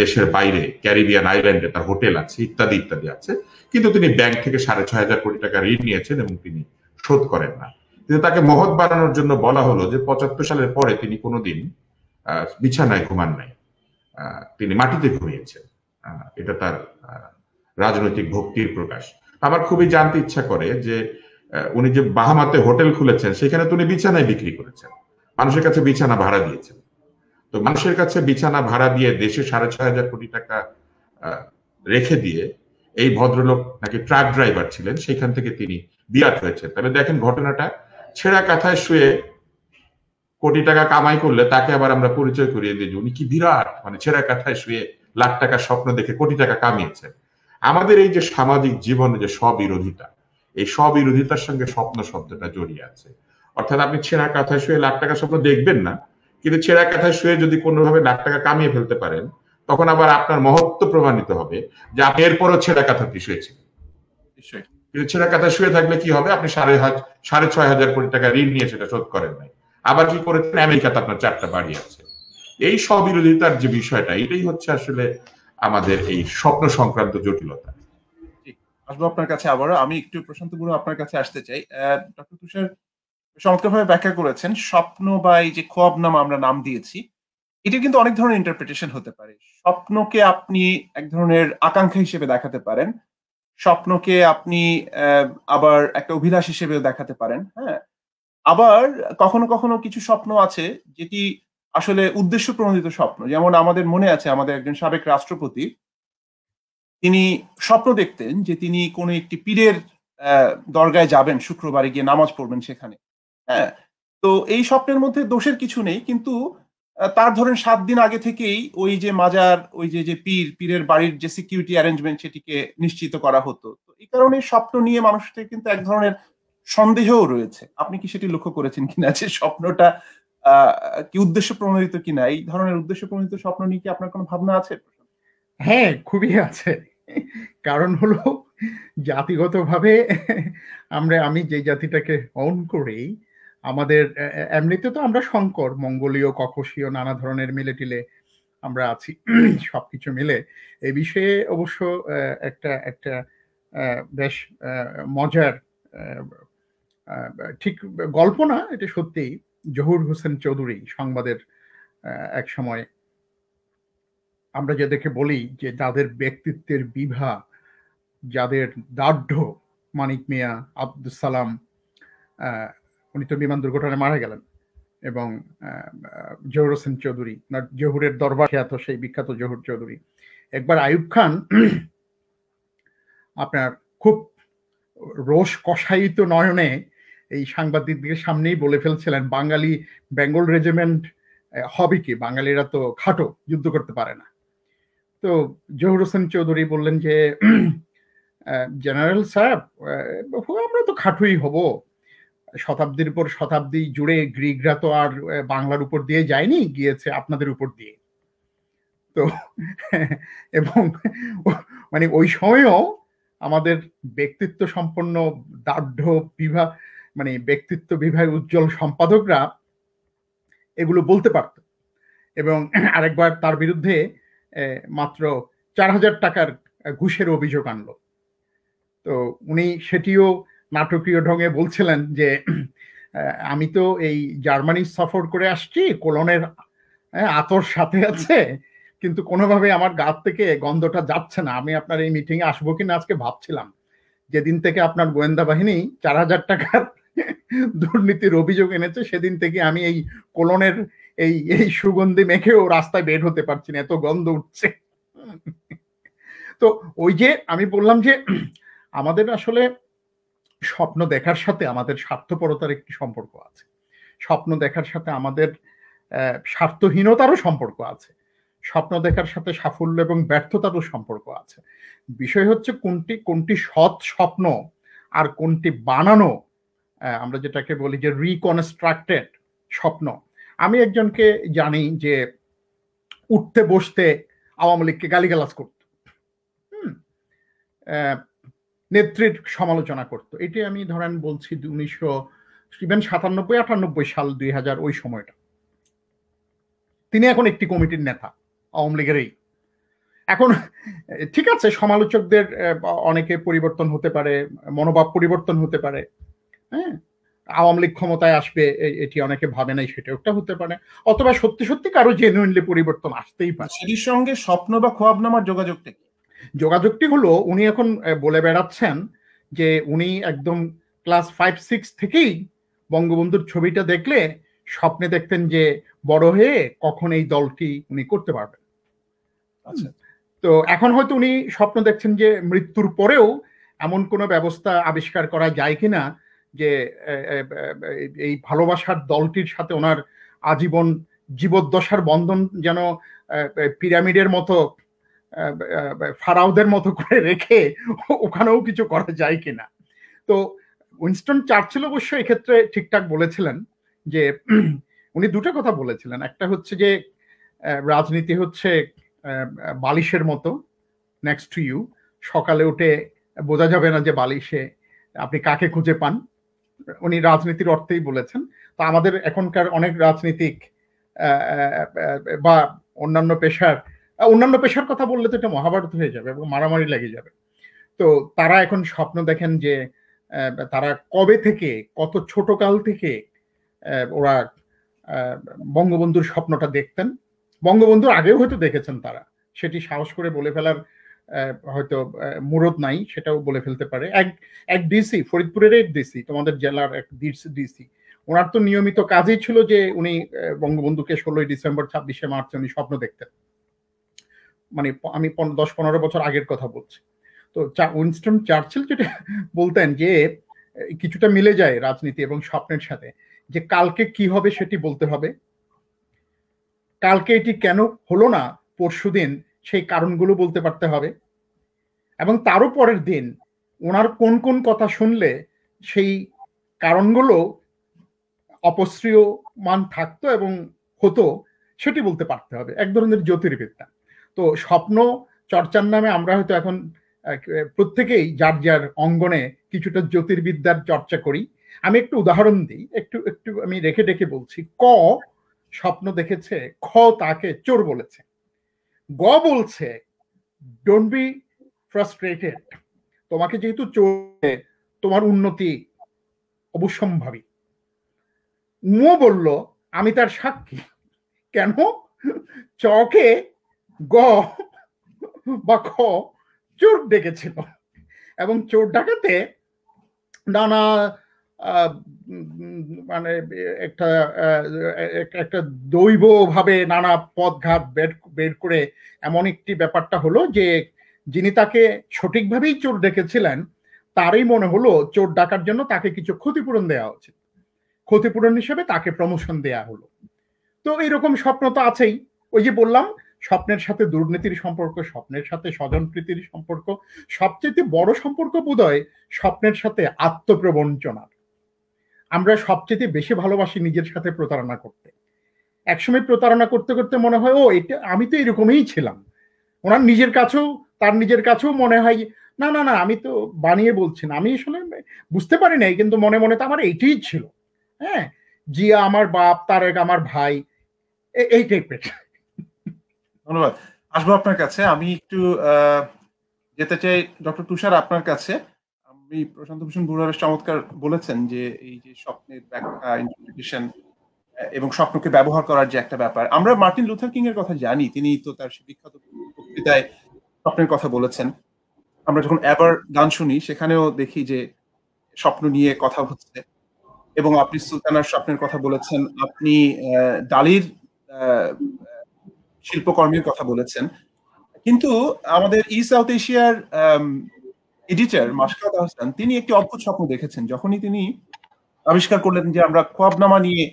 দেশের বাইরে ক্যারিবিয়ান আইল্যান্ডে তার হোটেল আছে, ইত্যাদি ইত্যাদি আছে। কিন্তু তিনি ব্যাংক থেকে 6,500 কোটি টাকা ঋণ নিয়েছেন এবং তিনি শোধ করেন না। কিন্তু তাকে মহৎ বানানোর জন্য বলা হলো যে 75 সালের পরে তিনি কোনোদিন বিছানায় ঘুমান নাই, তিনি মাটিতে ঘুমিয়েছেন। এটা তার রাজনৈতিক ভক্তির প্রকাশ। আমার খুবই জানতে ইচ্ছা করে যে উনি যে বাহামাতে হোটেল খুলেছেন সেখানে তো উনি বিছানায় বিক্রি করেছেন, মানুষের কাছে বিছানা ভাড়া দিয়েছেন। তো মানুষের কাছে বিছানা ভাড়া দিয়ে দেশে 6,500 কোটি টাকা রেখে দিয়ে এই ভদ্রলোক নাকি ট্রাক ড্রাইভার ছিলেন, সেখান থেকে তিনি বিরাট হয়েছেন। তাহলে দেখেন ঘটনাটা, ছেঁড়া কাঁথায় শুয়ে কোটি টাকা কামাই করলে তাকে আবার আমরা পরিচয় করিয়ে দিই উনি কি বিরাট, মানে ছেঁড়া কাঁথায় শুয়ে লাখ টাকার স্বপ্ন দেখে কোটি টাকা কামিয়েছেন। আমাদের এই যে সামাজিক জীবনে যে স্ববিরোধিতা, এই স্ববিরোধিতার সঙ্গে স্বপ্ন শব্দটা জড়িয়ে আছে। অর্থাৎ আপনি ছেঁড়া কাঁথায় শুয়ে লাখ টাকার স্বপ্ন দেখবেন না, কিন্তু ছেঁড়া কাঁথায় শুয়ে যদি কোনোভাবে লাখ টাকা কামিয়ে ফেলতে পারেন তখন আবার আপনার মহত্ব প্রমাণিত হবে যে আপনি এরপরও ছেঁড়া কাঁথাতে শুয়েছিলেন। কিন্তু ছেঁড়া কাঁথায় শুয়ে থাকলে কি হবে, আপনি 6,500 কোটি টাকা ঋণ নিয়ে সেটা শোধ করেন নাই, আবার কি করেছেন, আমেরিকাতে আপনার 4টা বাড়ি আছে। এই স্ববিরোধিতার যে বিষয়টা, এটাই হচ্ছে আসলে আমাদের এই স্বপ্ন সংক্রান্ত জটিলতা। আসবো আপনার কাছে আবারও। আমি একটু প্রশান্ত গুরু আপনার কাছে আসতে চাই। ডক্টর তুষার চমৎকারভাবে ব্যাখ্যা করেছেন স্বপ্ন বা এই যে খোয়াবনামা আমরা নাম দিয়েছি, এটা কিন্তু অনেক ধরনের ইন্টারপ্রিটেশন হতে পারে। স্বপ্নকে আপনি এক ধরনের আকাঙ্ক্ষা হিসেবে দেখাতে পারেন, স্বপ্নকে আপনি আবার একটা অভিলাষ হিসেবেও দেখাতে পারেন। হ্যাঁ, আবার কখনো কখনো কিছু স্বপ্ন আছে যেটি আসলে উদ্দেশ্য প্রণোদিত স্বপ্ন। যেমন আমাদের মনে আছে আমাদের একজন সাবেক রাষ্ট্রপতি, তিনি স্বপ্ন দেখতেন যে তিনি কোনো একটি পীরের দরগায় যাবেন, শুক্রবারে গিয়ে নামাজ পড়বেন সেখানে। হ্যাঁ, তো এই স্বপ্নের মধ্যে দোষের কিছু নেই, কিন্তু তার ধরেন 7 দিন আগে থেকেই ওই যে মাজার, ওই যে পীরের বাড়ির যে সিকিউরিটি অ্যারেঞ্জমেন্ট সেটিকে নিশ্চিত করা হতো। তো এই কারণে স্বপ্ন নিয়ে মানুষদের কিন্তু এক ধরনের সন্দেহও রয়েছে। আপনি কি সেটি লক্ষ্য করেছেন কিনা যে স্বপ্নটা কি উদ্দেশ্য প্রণোদিত কিনা? এই ধরনের উদ্দেশ্য প্রণোদিত স্বপ্ন নিয়ে কি আপনার কোনো ভাবনা আছে? হ্যাঁ, খুবই আছে। কারণ হলো জাতিগতভাবে আমি যে জাতিটাকে অন করি, আমাদের এমনিতে তো আমরা শঙ্কর, মঙ্গোলীয়, ককশীয় নানা ধরনের মিলে টিলে আমরা আছি। সবকিছু মিলে এই বিষয়ে অবশ্য একটা একটা বেশ মজার, ঠিক গল্প না, এটা সত্যি। জহুর হোসেন চৌধুরী সংবাদের এক সময় আমরা যাদেরকে বলি যে যাদের ব্যক্তিত্বের বিভা, যাদের দার্ঢ্য, মানিক মিয়া, আব্দুল সালাম, উনি তো বিমান দুর্ঘটনায় মারা গেলেন, এবং জহুর হোসেন চৌধুরী, জহুরের দরবার খ্যাত সেই বিখ্যাত জহুর চৌধুরী। একবার আইয়ুব খান আপনার খুব রোষ কষায়িত নয়নে এই সাংবাদিকদের সামনেই বলে ফেলছিলেন, বাঙালি বেঙ্গল রেজিমেন্ট হবে কি, বাঙালিরা তো খাটো, যুদ্ধ করতে পারে না। তো জহুর হোসেন চৌধুরী বললেন যে জেনারেল সাহেব, আমরা তো খাটুই হব, শতাব্দীর পর শতাব্দী জুড়ে গ্রিকরা তো আর বাংলার উপর দিয়ে যায়নি, গিয়েছে আপনাদের উপর দিয়ে। তো এবং মানে ওই সময়ও আমাদের ব্যক্তিত্ব সম্পন্ন দার্ঢ্য বিভাগ, মানে ব্যক্তিত্ব বিভাগ উজ্জ্বল সম্পাদকরা এগুলো বলতে পারত। এবং আরেকবার তার বিরুদ্ধে মাত্র 4,000 টাকার ঘুষের অভিযোগ আনলো। তো উনি সেটিও নাটকীয় ঢঙে বলছিলেন যে আমি তো এই জার্মানি সফর করে আসছি, কোলনের আতর সাথে আছে, কিন্তু কোনোভাবে আমার গা থেকে গন্ধটা যাচ্ছে না, আমি আপনার এই মিটিং এ আসবো কিনা আজকে ভাবছিলাম। যেদিন থেকে আপনার গোয়েন্দা বাহিনী 4,000 টাকার দুর্নীতির অভিযোগ এনেছে, সেদিন থেকে আমি এই কোলনের এই সুগন্ধি মেখেও রাস্তায় বের হতে পারছি না, এত গন্ধ উঠছে। তো ওই যে আমি বললাম যে আমাদের আসলে স্বপ্ন দেখার সাথে আমাদের স্বার্থপরতার একটি সম্পর্ক আছে, স্বপ্ন দেখার সাথে আমাদের স্বার্থহীনতারও সম্পর্ক আছে, স্বপ্ন দেখার সাথে সাফল্য এবং ব্যর্থতারও সম্পর্ক আছে। বিষয় হচ্ছে কোনটি সৎ স্বপ্ন আর কোনটি বানানো, আমরা যেটাকে বলি যে রিকনস্ট্রাক্টেড স্বপ্ন। আমি একজনকে জানি যে উঠতে বসতে আওয়ামী লীগকে গালিগালাজ করত, নেত্রীর সমালোচনা করত। এটি আমি ধরেন বলছি 1997-98 সাল, 2000 ওই সময়টা। তিনি এখন একটি কমিটির নেতা আওয়ামী লীগেরই। এখন ঠিক আছে, সমালোচকদের অনেকে পরিবর্তন হতে পারে, মনোভাব পরিবর্তন হতে পারে, হ্যাঁ, আওয়ামী লীগ ক্ষমতায় আসবে এটি অনেকে ভাবে নাই, সেটা একটা হতে পারে, অথবা সত্যি সত্যি কারো জেনুইনলি পরিবর্তন আসতেই পারে। সেটির সঙ্গে স্বপ্ন বা খোয়াবনামার যোগাযোগটা কি? যোগাযোগটি হলো, উনি এখন বলে বেড়াচ্ছেন যে উনি একদম ক্লাস 5-6 থেকেই বঙ্গবন্ধুর ছবিটা দেখলে স্বপ্নে দেখতেন যে বড় হয়ে কখন এই দলটি উনি করতে পারবেন। আচ্ছা, তো এখন হয়তো উনি স্বপ্ন দেখছেন যে মৃত্যুর পরেও এমন কোনো ব্যবস্থা আবিষ্কার করা যায় কিনা যে এই ভালোবাসার দলটির সাথে ওনার আজীবন জীবদ্দশার বন্ধন যেন পিরামিডের মতো, ফারাওদের মতো করে রেখে ওখানেও কিছু করা যায় কিনা। তো উইনস্টন চার্চিল অবশ্য এক্ষেত্রে ঠিকঠাক বলেছিলেন যে উনি দুটো কথা বলেছিলেন। একটা হচ্ছে যে রাজনীতি হচ্ছে বালিশের মতো, নেক্সট টু ইউ, সকালে উঠে বোঝা যাবে না যে বালিশে আপনি কাকে খুঁজে পান। উনি রাজনীতির অর্থেই বলেছেন। তো আমাদের এখনকার অনেক রাজনীতিক বা অন্যান্য পেশার কথা বললে তো এটা মহাভারত হয়ে যাবে এবং মারামারি লেগে যাবে। তো তারা এখন স্বপ্ন দেখেন যে তারা কবে থেকে, কত ছোট কাল থেকে ওরা বঙ্গবন্ধুর স্বপ্নটা দেখতেন। বঙ্গবন্ধুর আগেও হয়তো দেখেছেন তারা, সেটি সাহস করে বলে ফেলার হয়তো মুরদ নাই, সেটাও বলে ফেলতে পারে। এক ডিসি, ফরিদপুরের এক ডিসি, তোমাদের জেলার এক ডিসি, ওনার তো নিয়মিত কাজই ছিল যে উনি বঙ্গবন্ধুকে 16ই ডিসেম্বর 26শে মার্চ উনি স্বপ্ন দেখতেন। মানে আমি 10-15 বছর আগের কথা বলছি। তো উইনস্টন চার্চিল যেটা বলতেন যে কিছুটা মিলে যায় রাজনীতি এবং স্বপ্নের সাথে, যে কালকে কি হবে সেটি বলতে হবে, কালকে এটি কেন হলো না পরশুদিন সেই কারণগুলো বলতে পারতে হবে, এবং তারও পরের দিন ওনার কোন কোন কথা শুনলে সেই কারণগুলো অপশ্রিয়মান থাকতো এবং হতো সেটি বলতে পারতে হবে। এক ধরনের জ্যোতির্বিদ্যা। তো স্বপ্ন চর্চার নামে আমরা হয়তো এখন প্রত্যেকেই যার যার অঙ্গনে কিছুটা জ্যোতির্বিদ্যার চর্চা করি। আমি একটু উদাহরণ দিই, একটু আমি রেখে বলছি। ক স্বপ্ন দেখেছে, খ তাকে চোর বলেছে, গ বলছে ডোন্ট বি ফ্রাস্ট্রেটেড, তোমাকে যেহেতু চোর, তোমার উন্নতি অবশ্যম্ভাবী। ও বলল আমি তার সাক্ষী। কেন? চকে গ বা খ চোর ডেকেছিল, এবং চোর ডাকাতে নানা মানে একটা দৈব ভাবে নানা পথঘাট বের করে এমন একটি ব্যাপারটা হলো যে যিনি তাকে সঠিকভাবেই চোর ডেকেছিলেন তারই মনে হলো চোর ডাকার জন্য তাকে কিছু ক্ষতিপূরণ দেওয়া উচিত, ক্ষতিপূরণ হিসেবে তাকে প্রমোশন দেয়া হলো। তো এইরকম স্বপ্ন তো আছেই। ওই যে বললাম, স্বপ্নের সাথে দুর্নীতির সম্পর্ক, স্বপ্নের সাথে স্বজনপ্রীতির সম্পর্ক, সবচেয়ে বড় সম্পর্ক বোধহয় স্বপ্নের সাথে আত্মপ্রবঞ্চনার। আমরা সবচেয়ে বেশি ভালোবাসি নিজের সাথে প্রতারণা করতে। একসময় প্রতারণা করতে করতে মনে হয় ও এটা আমি তো এরকমই ছিলাম। ওনার তার নিজের কাছেও মনে হয় না না না আমি তো বানিয়ে বলছি না, আমি আসলে বুঝতে পারি নাই, কিন্তু মনে মনে তো আমার এইটাই ছিল। হ্যাঁ, জিয়া আমার বাপ, তারেক আমার ভাই, এই টাইপের। ধন্যবাদ। আসবো আপনার কাছে। আমি একটু যেতে চাই ডক্টর তুষার আপনার কাছে। আমি প্রশান্ত ভূষণ বড়ুয়া বেশ চমৎকার বলেছেন যে এই যে স্বপ্নের ব্যাখ্যা, ইন্টারপ্রিটেশন এবং স্বপ্নকে ব্যবহার করার যে একটা ব্যাপার। আমরা মার্টিন লুথার কিং এর কথা জানি, তিনি তো তার বিখ্যাত বক্তৃতায় স্বপ্নের কথা বলেছেন। আমরা যখন এবার গান শুনি সেখানেও দেখি যে স্বপ্ন নিয়ে কথা হচ্ছে, এবং আপনি সুলতানার স্বপ্নের কথা বলেছেন, আপনি ডালির শিল্পকর্মের কথা বলেছেন। কিন্তু আমাদের সাউথ এশিয়ার এডিটর মাশকাত আহসান তিনি একটি অদ্ভুত স্বপ্ন দেখেছেন। যখনই তিনি আবিষ্কার করলেন যে আমরা খোয়াবনামা নিয়ে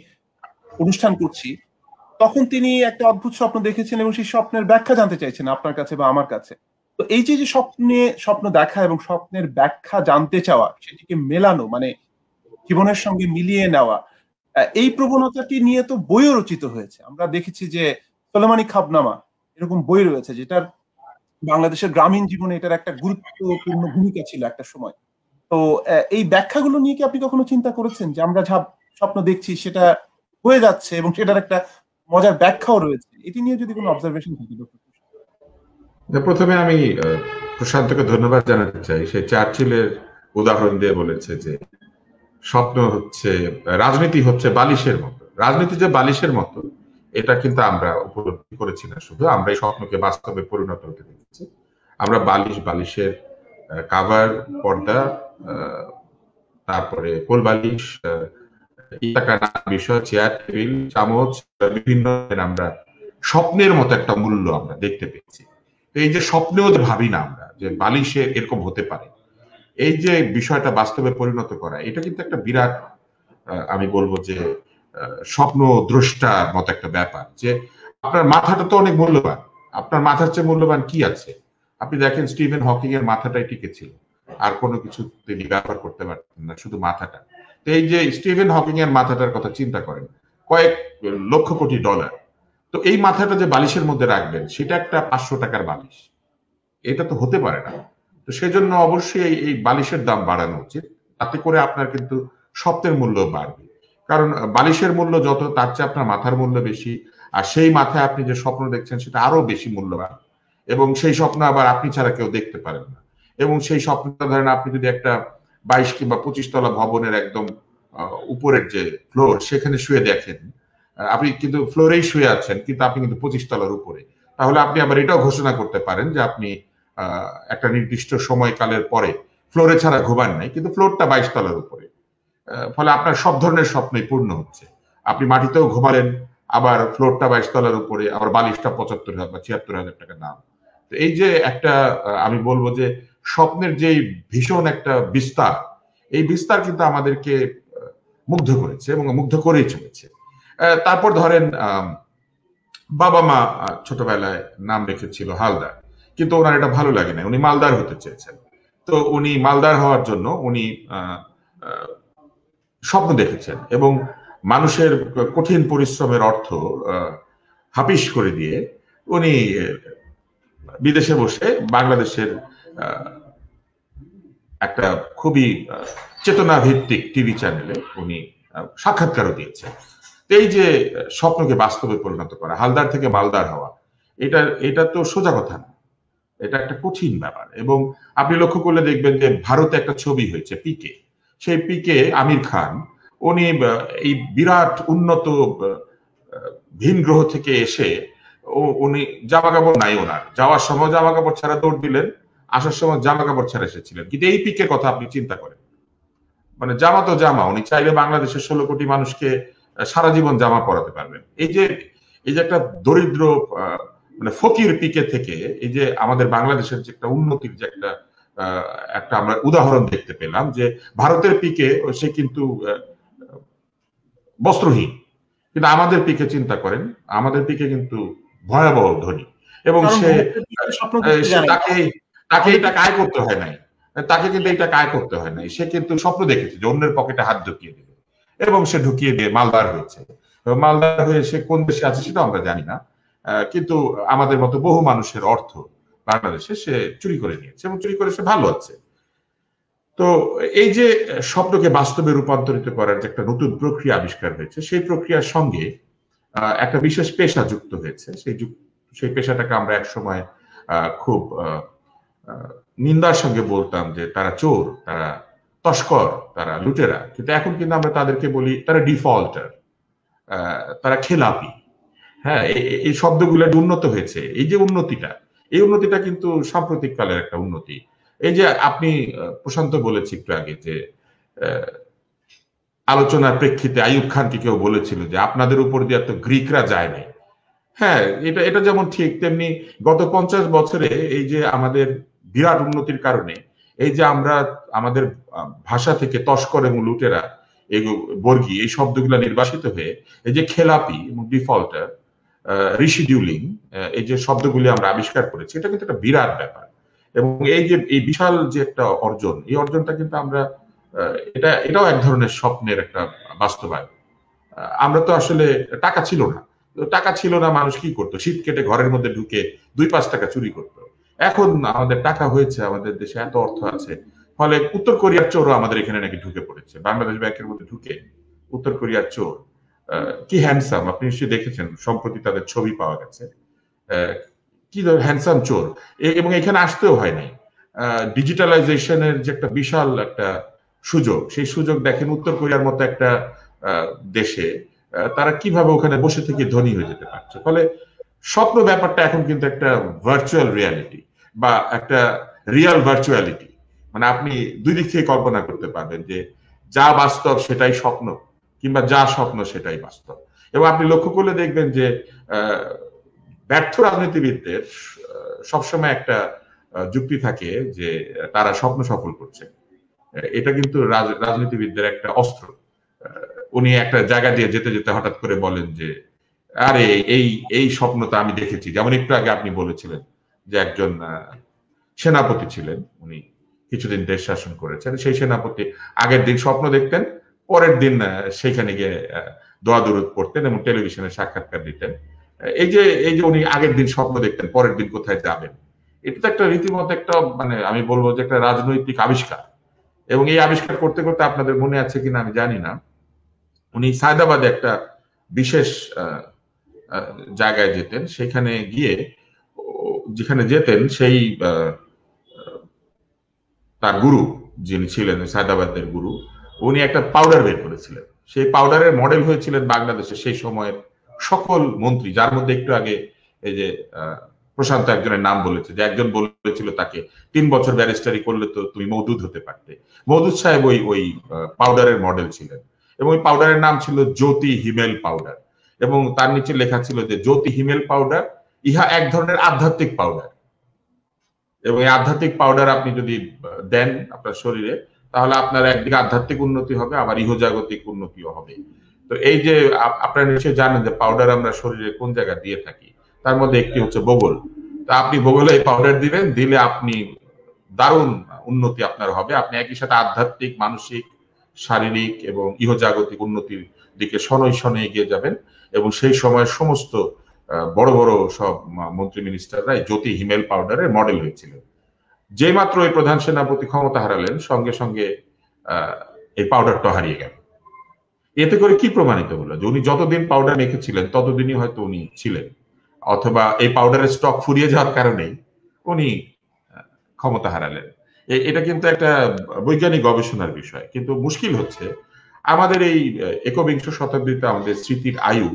অনুষ্ঠান করছি, তখন তিনি একটা অদ্ভুত স্বপ্ন দেখেছেন এবং সেই স্বপ্নের ব্যাখ্যা জানতে চাইছেন আপনার কাছে বা আমার কাছে। তো এই যে স্বপ্ন দেখা এবং স্বপ্নের ব্যাখ্যা জানতে চাওয়া, সেটিকে মেলানো মানে জীবনের সঙ্গে মিলিয়ে নেওয়া, এই প্রবণতাটি নিয়ে তো বইও রচিত হয়েছে। আমরা দেখেছি যে সোলেমানি খাবনামা এরকম বই রয়েছে, যেটার বাংলাদেশের গ্রামীণ জীবনে এটার একটা গুরুত্বপূর্ণ ভূমিকা ছিল একটা সময়। তো এই ব্যাখ্যাগুলো নিয়ে কি আপনি কখনো চিন্তা করেছেন যে আমরা যা স্বপ্ন দেখছি সেটা হয়ে যাচ্ছে এবং সেটার একটা মজার ব্যাখ্যাও রয়েছে? এটি নিয়ে যদি কোনো অবজারভেশন থাকে ডক্টর? প্রথমে আমি প্রশান্তকে ধন্যবাদ জানাতে চাই। সে চার্চিলের উদাহরণ দিয়ে বলেছে যে স্বপ্ন হচ্ছে, রাজনীতি হচ্ছে বালিশের মতো। রাজনীতি যে বালিশের মতো এটা কিন্তু আমরা উপলব্ধি করেছি না, শুধু আমরা এই স্বপ্নকে বাস্তবে পরিণত হতে দেখেছি। আমরা বালিশের কাভার, পর্দা, তারপরে কোল বালিশ, বিষয়, চেয়ার টেবিল, চামচ, বিভিন্ন আমরা স্বপ্নের মতো একটা মূল্য আমরা দেখতে পেয়েছি। এই যে স্বপ্নেও যে ভাবি না আমরা যে বালিশে এরকম হতে পারে, এই যে বিষয়টা বাস্তবে পরিণত করা, এটা কিন্তু একটা বিরাট আমি বলবো যে স্বপ্ন দ্রষ্টার মতো একটা ব্যাপার। যে আপনার মাথাটা তো অনেক মূল্যবান, আপনার মাথার চেয়ে মূল্যবান কি আছে? আপনি দেখেন স্টিভেন হকিং এর মাথাটাই টিকে ছিল, আর কোনো কিছু তিনি ব্যবহার করতে পারতেন না, শুধু মাথাটা। তো এই যে স্টিভেন হকিং এর মাথাটার কথা চিন্তা করেন, কয়েক লক্ষ কোটি ডলার। তো এই মাথাটা যে বালিশের মধ্যে রাখবেন সেটা একটা 500 টাকার বালিশ, এটা তো হতে পারে না। তো সেজন্য অবশ্যই এই বালিশের দাম বাড়ানো উচিত, তাতে করে আপনার কিন্তু স্বপ্নের মূল্য বাড়বে। কারণ বালিশের মূল্য যত, তার চেয়ে আপনার মাথার মূল্য বেশি, আর সেই মাথায় আপনি যে স্বপ্ন দেখছেন সেটা আরো বেশি মূল্যবান, এবং সেই স্বপ্ন আবার আপনি ছাড়া কেউ দেখতে পারেন না। এবং সেই স্বপ্নটা ধরেন আপনি যদি একটা 22 কিংবা 25 তলা ভবনের একদম উপরের যে ফ্লোর সেখানে শুয়ে দেখেন, আপনি কিন্তু ফ্লোরেই শুয়ে আছেন, কিন্তু আপনি কিন্তু 25 তলার উপরে, তাহলে আপনি আবার এটাও ঘোষণা করতে পারেন যে আপনি একটা নির্দিষ্ট সময়কালের পরে ফ্লোরে ছাড়া ঘুমান নাই, কিন্তু ফ্লোরটা 22 তলার উপরে। ফলে আপনার সব ধরনের স্বপ্নই পূর্ণ হচ্ছে। আপনি মাটিতেও ঘুমালেন, আবার ফ্লোরটা 22 তলার উপরে, আবার বালিশটা 75,000 বা 76,000 টাকা দাম। তো এই যে একটা আমি বলবো যে স্বপ্নের যে ভীষণ একটা বিস্তার, এই বিস্তার কিন্তু আমাদেরকে মুগ্ধ করেছে এবং মুগ্ধ করেই চলেছে। তারপর ধরেন বাবা মা ছোটবেলায় নাম রেখেছিল হালদার, কিন্তু ওনার এটা ভালো লাগে না, উনি মালদার হতে চেয়েছেন। তো উনি মালদার হওয়ার জন্য উনি স্বপ্ন দেখেছেন এবং মানুষের কঠিন পরিশ্রমের অর্থ হাপিস করে দিয়ে উনি বিদেশে বসে বাংলাদেশের একটা খুবই চেতনা ভিত্তিক টিভি চ্যানেলে উনি সাক্ষাৎকারও দিয়েছেন। এই যে স্বপ্নকে বাস্তবে পরিণত করা, হালদার থেকে মালদার হওয়া, এটা তো সোজা কথা না, এটা একটা কঠিন ব্যাপার। এবং আপনি লক্ষ্য করলে দেখবেন যে ভারতে একটা ছবি হয়েছে পিকে, সেই পিকে আমির খান উনি এই বিরাট উন্নত ভিন গ্রহ থেকে এসে উনি জামা কাপড় নাই, ওনার যাওয়ার সময় জামা কাপড় ছাড়া দৌড় দিলেন, আসার সময় জামা কাপড় ছাড়া এসেছিলেন। কিন্তু এই পিকের কথা আপনি চিন্তা করেন, মানে জামা তো জামা, উনি চাইলে বাংলাদেশের 16 কোটি মানুষকে সারা জীবন জামা পরাতে পারবেন। এই যে একটা দরিদ্র মানে ফকির পিকে থেকে এই যে আমাদের বাংলাদেশের যে একটা উন্নতির যে একটা আমরা উদাহরণ দেখতে পেলাম, যে ভারতের পিকে সে কিন্তু বস্ত্রহীন, কিন্তু আমাদের পিকে চিন্তা করেন, আমাদের পিকে কিন্তু ভয়াবহ ধনী, এবং তাকে এটা কায় করতে হয় নাই, তাকে কিন্তু এটা কায় করতে হয় নাই, সে কিন্তু স্বপ্ন দেখেছে যে অন্যের পকেটে হাত ঢুকিয়ে দেবে, এবং সে ঢুকিয়ে দিয়ে মালদার হয়েছে। মালদার হয়ে সে কোন দেশে আছে সেটা আমরা জানি না, কিন্তু আমাদের মতো বহু মানুষের অর্থ বাংলাদেশে সে চুরি করে নিয়েছে, এবং চুরি করে সে ভালো আছে। তো এই যে স্বপ্নকে বাস্তবে রূপান্তরিত করার যে একটা নতুন প্রক্রিয়া আবিষ্কার হয়েছে, সেই প্রক্রিয়ার সঙ্গে একটা বিশেষ পেশা যুক্ত হয়েছে। সেই পেশাটাকে আমরা এক সময় খুব নিন্দার সঙ্গে বলতাম যে তারা চোর, তারা তস্কর, তারা লুটেরা, কিন্তু এখন কিন্তু আমরা তাদেরকে বলি তারা ডিফল্টার, তারা খেলাপি। হ্যাঁ, এই শব্দগুলো উন্নত হয়েছে। এই যে এই উন্নতিটা কিন্তু সাম্প্রতিক কালের একটা উন্নতি। এই যে আপনি প্রশান্ত বলেছি একটু আগে যে আলোচনার প্রেক্ষিতে আইয়ুব খানকে কেউ বলেছিল যে আপনাদের উপর দিয়ে এত গ্রিকরা যায় নাই। হ্যাঁ, এটা যেমন ঠিক, তেমনি গত 50 বছরে এই যে আমাদের বিরাট উন্নতির কারণে এই যে আমরা আমাদের ভাষা থেকে তস্কর এবং লুটেরা, বর্গী, এই শব্দগুলো নির্বাসিত হয়ে এই যে খেলাপি এবং ডিফল্টার, রিশিডিউলিং, এই যে শব্দগুলি আমরা আবিষ্কার করেছি, এটা কিন্তু একটা বিরাট ব্যাপার। এবং এই বিশাল যে একটা অর্জন, এই অর্জনটা কিন্তু আমরা এটাও এক ধরনের স্বপ্নের একটা বাস্তবায়ন। আমরা তো আসলে টাকা ছিল না, মানুষ কি করতো? শীত কেটে ঘরের মধ্যে ঢুকে 2-5 টাকা চুরি করতো। এখন আমাদের টাকা হয়েছে, আমাদের দেশে এত অর্থ আছে, ফলে উত্তর কোরিয়ার চোরও আমাদের এখানে নাকি ঢুকে পড়েছে। বাংলাদেশ ব্যাংকের মধ্যে ঢুকে উত্তর কোরিয়ার চোর, কি হ্যান্ডসাম, আপনি নিশ্চয়ই দেখেছেন, সম্প্রতি তাদের ছবি পাওয়া গেছে, কি হ্যান্ডসাম চোর। এবং এখানে আসতেও হয় নাই। ডিজিটালাইজেশনের যে একটা বিশাল একটা সুযোগ, সেই সুযোগ দেখেন উত্তর কোরিয়ার মতো একটা দেশে তারা কিভাবে ওখানে বসে থেকে ধনী হয়ে যেতে পারছে। ফলে স্বপ্ন ব্যাপারটা এখন কিন্তু একটা ভার্চুয়াল রিয়ালিটি বা একটা রিয়াল ভার্চুয়ালিটি, মানে আপনি দুই দিক থেকে কল্পনা করতে পারবেন যে যা বাস্তব সেটাই স্বপ্ন, কিংবা যা স্বপ্ন সেটাই বাস্তব। এবং আপনি লক্ষ্য করলে দেখবেন যে ব্যর্থ রাজনীতিবিদদের সবসময় একটা যুক্তি থাকে যে তারা স্বপ্ন সফল করছে। এটা কিন্তু রাজনীতিবিদদের একটা অস্ত্র। উনি একটা জায়গা দিয়ে যেতে যেতে হঠাৎ করে বলেন যে আরে এই স্বপ্নটা আমি দেখেছি। যেমন একটু আগে আপনি বলেছিলেন যে একজন সেনাপতি ছিলেন, উনি কিছুদিন দেশ শাসন করেছেন। সেই সেনাপতি আগের দিন স্বপ্ন দেখতেন, পরের দিন সেখানে গিয়ে দোয়া দরুদ পড়তেন এবং টেলিভিশনে সাক্ষাৎকার দিতেন। এই যে উনি আগের দিন স্বপ্ন দেখতেন, পরের দিন কোথায় যাবেন, এটা তো একটা রীতিমতো একটা, মানে আমি বলবো যে একটা রাজনৈতিক আবিষ্কার। এবং এই আবিষ্কার করতে করতে আপনাদের মনে আছে কিনা আমি জানি না, উনি সায়দাবাদে একটা বিশেষ জায়গায় যেতেন, সেখানে গিয়ে যেখানে যেতেন সেই তার গুরু যিনি ছিলেন সায়দাবাদের গুরু, উনি একটা পাউডার বের করেছিলেন। সেই পাউডারের মডেল হয়েছিলেন বাংলাদেশের সেই সময়ের সকল মন্ত্রী, যার মধ্যে একটু আগে এই যে প্রশান্ত একজনের নাম বলেছে, যে একজন বলেছিল তাকে 3 বছর ব্যারিস্টারি করলে তো তুমি মওদুদ হতে পারতে। মওদুদ সাহেব ওই পাউডারের মডেল ছিলেন, এবং ওই পাউডারের নাম ছিল জ্যোতি হিমেল পাউডার, এবং তার নিচে লেখা ছিল যে জ্যোতি হিমেল পাউডার ইহা এক ধরনের আধ্যাত্মিক পাউডার, এবং এই আধ্যাত্মিক পাউডার আপনি যদি দেন আপনার শরীরে, তাহলে আপনার একদিকে আধ্যাত্মিক উন্নতি হবে, আবার ইহজাগতিক উন্নতিও হবে। তো এই যে আপনারা নিশ্চয়ই জানেন যে পাউডার আমরা শরীরে কোন জায়গায় দিয়ে থাকি, তার মধ্যে একটি হচ্ছে বগল। তা আপনি বগলে এই পাউডার দিবেন, দিলে আপনি দারুণ উন্নতি আপনার হবে। আপনি একই সাথে আধ্যাত্মিক, মানসিক, শারীরিক এবং ইহজাগতিক উন্নতির দিকে শনৈ শনৈ এগিয়ে যাবেন। এবং সেই সময় সমস্ত বড় বড় সব মন্ত্রী মিনিস্টাররা জ্যোতি হিমেল পাউডারের মডেল হয়েছিল। যে মাত্র এই প্রধান সেনাপতি ক্ষমতা হারালেন, সঙ্গে সঙ্গে এই পাউডারটা হারিয়ে গেল। এতে করে কি প্রমাণিত হলো? যে উনি যতদিন পাউডার মেখেছিলেন ততদিনই হয়তো উনি ছিলেন, অথবা এই পাউডারের স্টক ফুরিয়ে যাওয়ার কারণেই উনি ক্ষমতা হারালেন। এটা কিন্তু একটা বৈজ্ঞানিক গবেষণার বিষয়। কিন্তু মুশকিল হচ্ছে আমাদের এই একবিংশ শতাব্দীতে আমাদের স্মৃতির আয়ু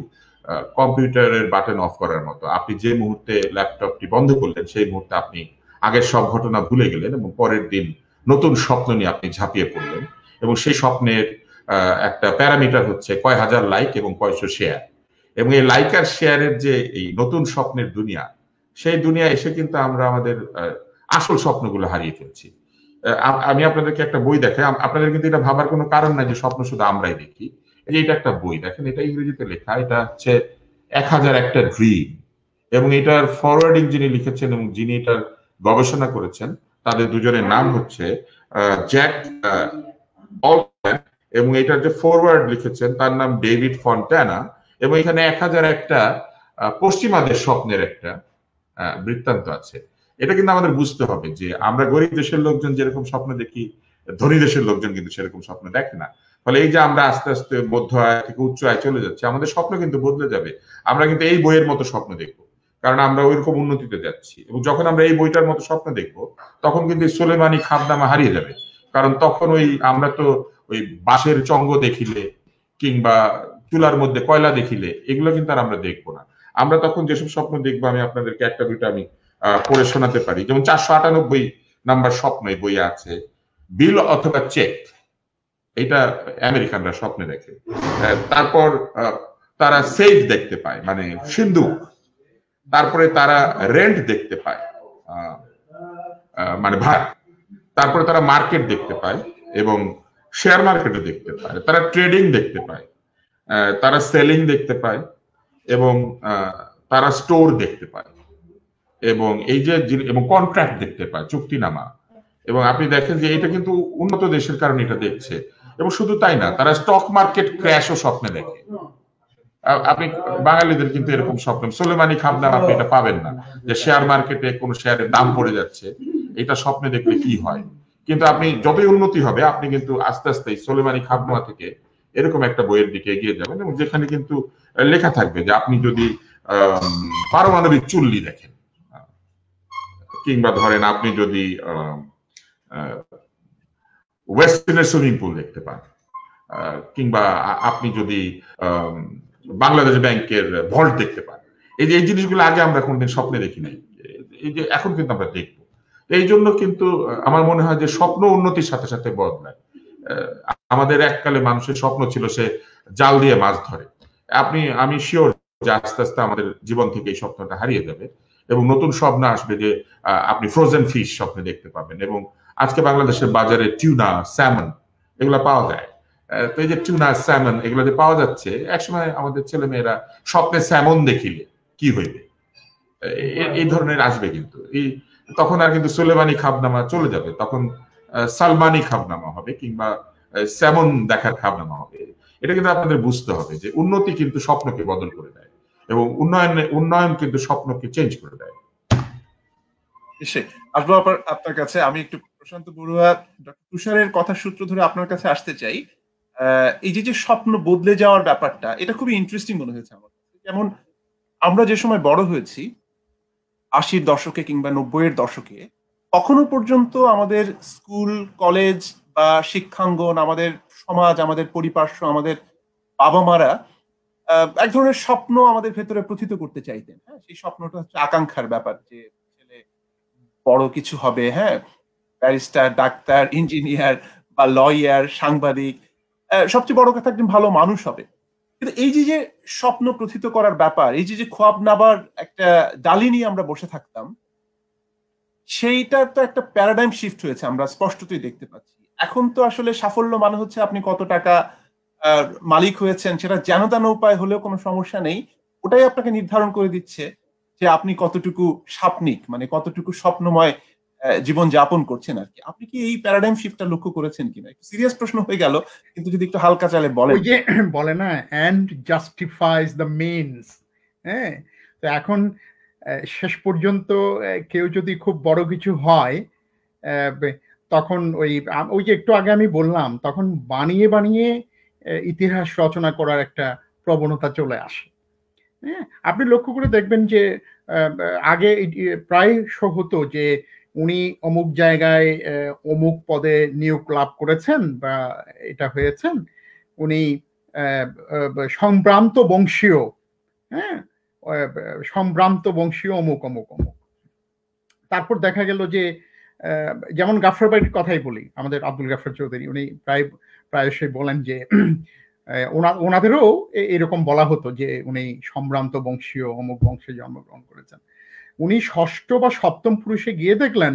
কম্পিউটারের বাটন অফ করার মতো। আপনি যে মুহূর্তে ল্যাপটপটি বন্ধ করলেন সেই মুহূর্তে আপনি আগের সব ঘটনা ভুলে গেলেন এবং পরের দিন নতুন স্বপ্ন নিয়ে আপনি ঝাঁপিয়ে পড়লেন। এবং সেই স্বপ্নের একটা প্যারামিটার হচ্ছে কয় হাজার লাইক এবং কয়শো শেয়ার। এবং এই লাইক আর শেয়ারের যে এই নতুন স্বপ্নের দুনিয়া, সেই দুনিয়া এসে কিন্তু আমরা আমাদের আসল স্বপ্নগুলো হারিয়ে ফেলছি। আমি আপনাদেরকে একটা বই দেখাই। আপনাদের কিন্তু এটা ভাবার কোনো কারণ নাই যে স্বপ্ন শুধু আমরাই দেখি। এটা একটা বই দেখেন, এটা ইংরেজিতে লেখা। এটা হচ্ছে 1001টা ড্রিম। এবং এটার ফরওয়ার্ডিং যিনি লিখেছেন এবং যিনি এটার গবেষণা করেছেন, তাদের দুজনের নাম হচ্ছে জ্যাক অলম্যান, এবং এটার যে ফরওয়ার্ড লিখেছেন তার নাম ডেভিড ফন্টানা। এবং এখানে 1001টা পশ্চিমাদের স্বপ্নের একটা বৃত্তান্ত আছে। এটা কিন্তু আমাদের বুঝতে হবে যে আমরা গরিব দেশের লোকজন যেরকম স্বপ্ন দেখি, ধনী দেশের লোকজন কিন্তু সেরকম স্বপ্ন দেখে না। ফলে এই যে আমরা আস্তে আস্তে মধ্য আয় থেকে উচ্চ আয় চলে যাচ্ছে, আমাদের স্বপ্ন কিন্তু বদলে যাবে। আমরা কিন্তু এই বইয়ের মতো স্বপ্ন দেখবো, কারণ আমরা ওইরকম উন্নতিতে যাচ্ছি। এবং যখন আমরা এই বইটার মতো স্বপ্ন দেখবো, তখন কিন্তু সুলেমানি খাবনামা হারিয়ে যাবে। কারণ তখন আমরা তো ওই বাঁশের চঙ্গ দেখিলে কিংবা চুলার মধ্যে কয়লা দেখিলে এগুলো কিন্তু আর আমরা দেখবো না। আমরা তখন যেসব স্বপ্ন দেখবো, আমি আপনাদেরকে একটা দুইটা আমি পড়ে শোনাতে পারি। যেমন 498 নাম্বার স্বপ্ন এই বইয়ে আছে, বিল অথবা চেক। এটা আমেরিকানরা স্বপ্নে দেখে। তারপর তারা সেফ দেখতে পায়, মানে সিন্ধুক। তারপরে তারা রেন্ট দেখতে পায়, মানে ভাড়া। তারপরে তারা মার্কেট দেখতে পায় এবং শেয়ার মার্কেটও দেখতে পায়। তারা ট্রেডিং দেখতে পায়, তারা সেলিং দেখতে পায় এবং তারা স্টোর দেখতে পায় এবং এই যে এবং কন্ট্রাক্ট দেখতে পায়, চুক্তিনামা। এবং আপনি দেখেন যে এটা কিন্তু উন্নত দেশের কারণে এটা দেখছে। এবং শুধু তাই না, তারা স্টক মার্কেট ক্র্যাশও স্বপ্নে দেখে। আপনি বাঙালিদের কিন্তু এরকম স্বপ্ন, সুলেমানি খাবনামা আপনি এটা পাবেন না, যে শেয়ার মার্কেটে কোনো শেয়ারের দাম পড়ে যাচ্ছে, এটা স্বপ্নে দেখলে কি হয়। কিন্তু আপনি যতই উন্নতি হবে, আপনি কিন্তু আস্তে আস্তে সুলেমানি খাবনামা থেকে এরকম একটা বইয়ের দিকে এগিয়ে যাবেন, এবং যেখানে কিন্তু লেখা থাকবে যে আপনি যদি পারমাণবিক চুল্লি দেখেন, কিংবা ধরেন আপনি যদি ওয়েস্টার্নের সুইমিং পুল দেখতে পান, কিংবা আপনি যদি বাংলাদেশ ব্যাংকের ভল্ট দেখতে পান, এই জিনিসগুলো আগে আমরা কোনদিন স্বপ্নে দেখি নাই, এই যে এখন কিন্তু আমরা দেখবো। এই জন্য কিন্তু আমার মনে হয় যে স্বপ্ন উন্নতির সাথে সাথে বদলায়। আমাদের এককালে মানুষের স্বপ্ন ছিল সে জাল দিয়ে মাছ ধরে। আমি শিওর যে আস্তে আস্তে আমাদের জীবন থেকে এই স্বপ্নটা হারিয়ে যাবে এবং নতুন স্বপ্ন আসবে যে আপনি ফ্রোজেন ফিশ স্বপ্নে দেখতে পাবেন। এবং আজকে বাংলাদেশের বাজারে টিউনা, স্যামন এগুলো পাওয়া যায়। তো এই যে টিউনা, স্যামন এগুলো যে পাওয়া যাচ্ছে, একসময় আমাদের ছেলে মেয়েরা স্বপ্নে স্যামন দেখিলে কি হইবে, এই ধরনের আসবে। কিন্তু তখন আর কিন্তু সুলেমানি খাবনামা চলে যাবে, তখন সালমানি খাবনামা হবে কিংবা স্যামন দেখার খাবনামা হবে। এটা কিন্তু আপনাদের বুঝতে হবে যে উন্নতি কিন্তু স্বপ্নকে বদল করে দেয় এবং উন্নয়ন কিন্তু স্বপ্নকে চেঞ্জ করে দেয়। আসবো আপনার কাছে। আমি একটু প্রশান্ত বড়ুয়া, ডক্টর তুষারের কথা সূত্র ধরে আপনার কাছে আসতে চাই। এই যে স্বপ্ন বদলে যাওয়ার ব্যাপারটা, এটা খুবই ইন্টারেস্টিং মনে হয়েছে আমার। যেমন আমরা যে সময় বড় হয়েছি 80-র দশকে কিংবা 90-এর দশকে, তখনও পর্যন্ত আমাদের স্কুল, কলেজ বা শিক্ষাঙ্গন, আমাদের সমাজ, আমাদের পরিপার্শ্ব, আমাদের বাবা মারা এক ধরনের স্বপ্ন আমাদের ভেতরে প্রথিত করতে চাইতেন। হ্যাঁ, সেই স্বপ্নটা হচ্ছে আকাঙ্ক্ষার ব্যাপার, যে ছেলে বড় কিছু হবে, হ্যাঁ, ব্যারিস্টার, ডাক্তার, ইঞ্জিনিয়ার বা লয়ার, সাংবাদিক, সবচেয়ে বড় কথা একজন ভালো মানুষ হবে। কিন্তু এই যে স্বপ্ন প্রথিত করার ব্যাপার, এই যে খোয়াব নাবার একটা ডালি নিয়ে আমরা বসে থাকতাম, সেইটার তো একটা প্যারাডাইম শিফট হয়েছে, আমরা স্পষ্টতই দেখতে পাচ্ছি। এখন তো আসলে সাফল্য মানে হচ্ছে আপনি কত টাকা মালিক হয়েছেন, সেটা যেন তেন উপায় হলেও কোনো সমস্যা নেই, ওটাই আপনাকে নির্ধারণ করে দিচ্ছে যে আপনি কতটুকু স্বপ্নিক, মানে কতটুকু স্বপ্নময় জীবন যাপন করছেন আর কি। আপনি কি এই প্যারাডাইম শিফটটা লক্ষ্য করেছেন কিনা? একটু সিরিয়াস প্রশ্ন হয়ে গেল, কিন্তু যদি একটু হালকা চালে বলেন। ওই যে বলে না, এন্ড জাস্টিফাইজ দ্য মিনস। হ্যাঁ, তো এখন শেষ পর্যন্ত কেউ যদি খুব বড় কিছু হয়, তখন ওই যে একটু আগে আমি বললাম, তখন বানিয়ে বানিয়ে ইতিহাস রচনা করার একটা প্রবণতা চলে আসে। হ্যাঁ, আপনি লক্ষ্য করে দেখবেন যে আগে প্রায় হতো যে উনি অমুক জায়গায় অমুক পদে নিয়োগ লাভ করেছেন বা এটা হয়েছেন, উনি সম্ভ্রান্ত বংশীয়, হ্যাঁ, সম্ভ্রান্ত বংশীয় অমুক অমুক অমুক। তারপর দেখা গেল যে যেমন গাফর বাড়ির কথাই বলি, আমাদের আব্দুল গাফর চৌধুরী, উনি প্রায়শই বলেন যে ওনাদেরও এরকম বলা হতো যে উনি সম্ভ্রান্ত বংশীয় অমুক বংশে জন্মগ্রহণ করেছেন। উনি ষষ্ঠ বা সপ্তম পুরুষে গিয়ে দেখলেন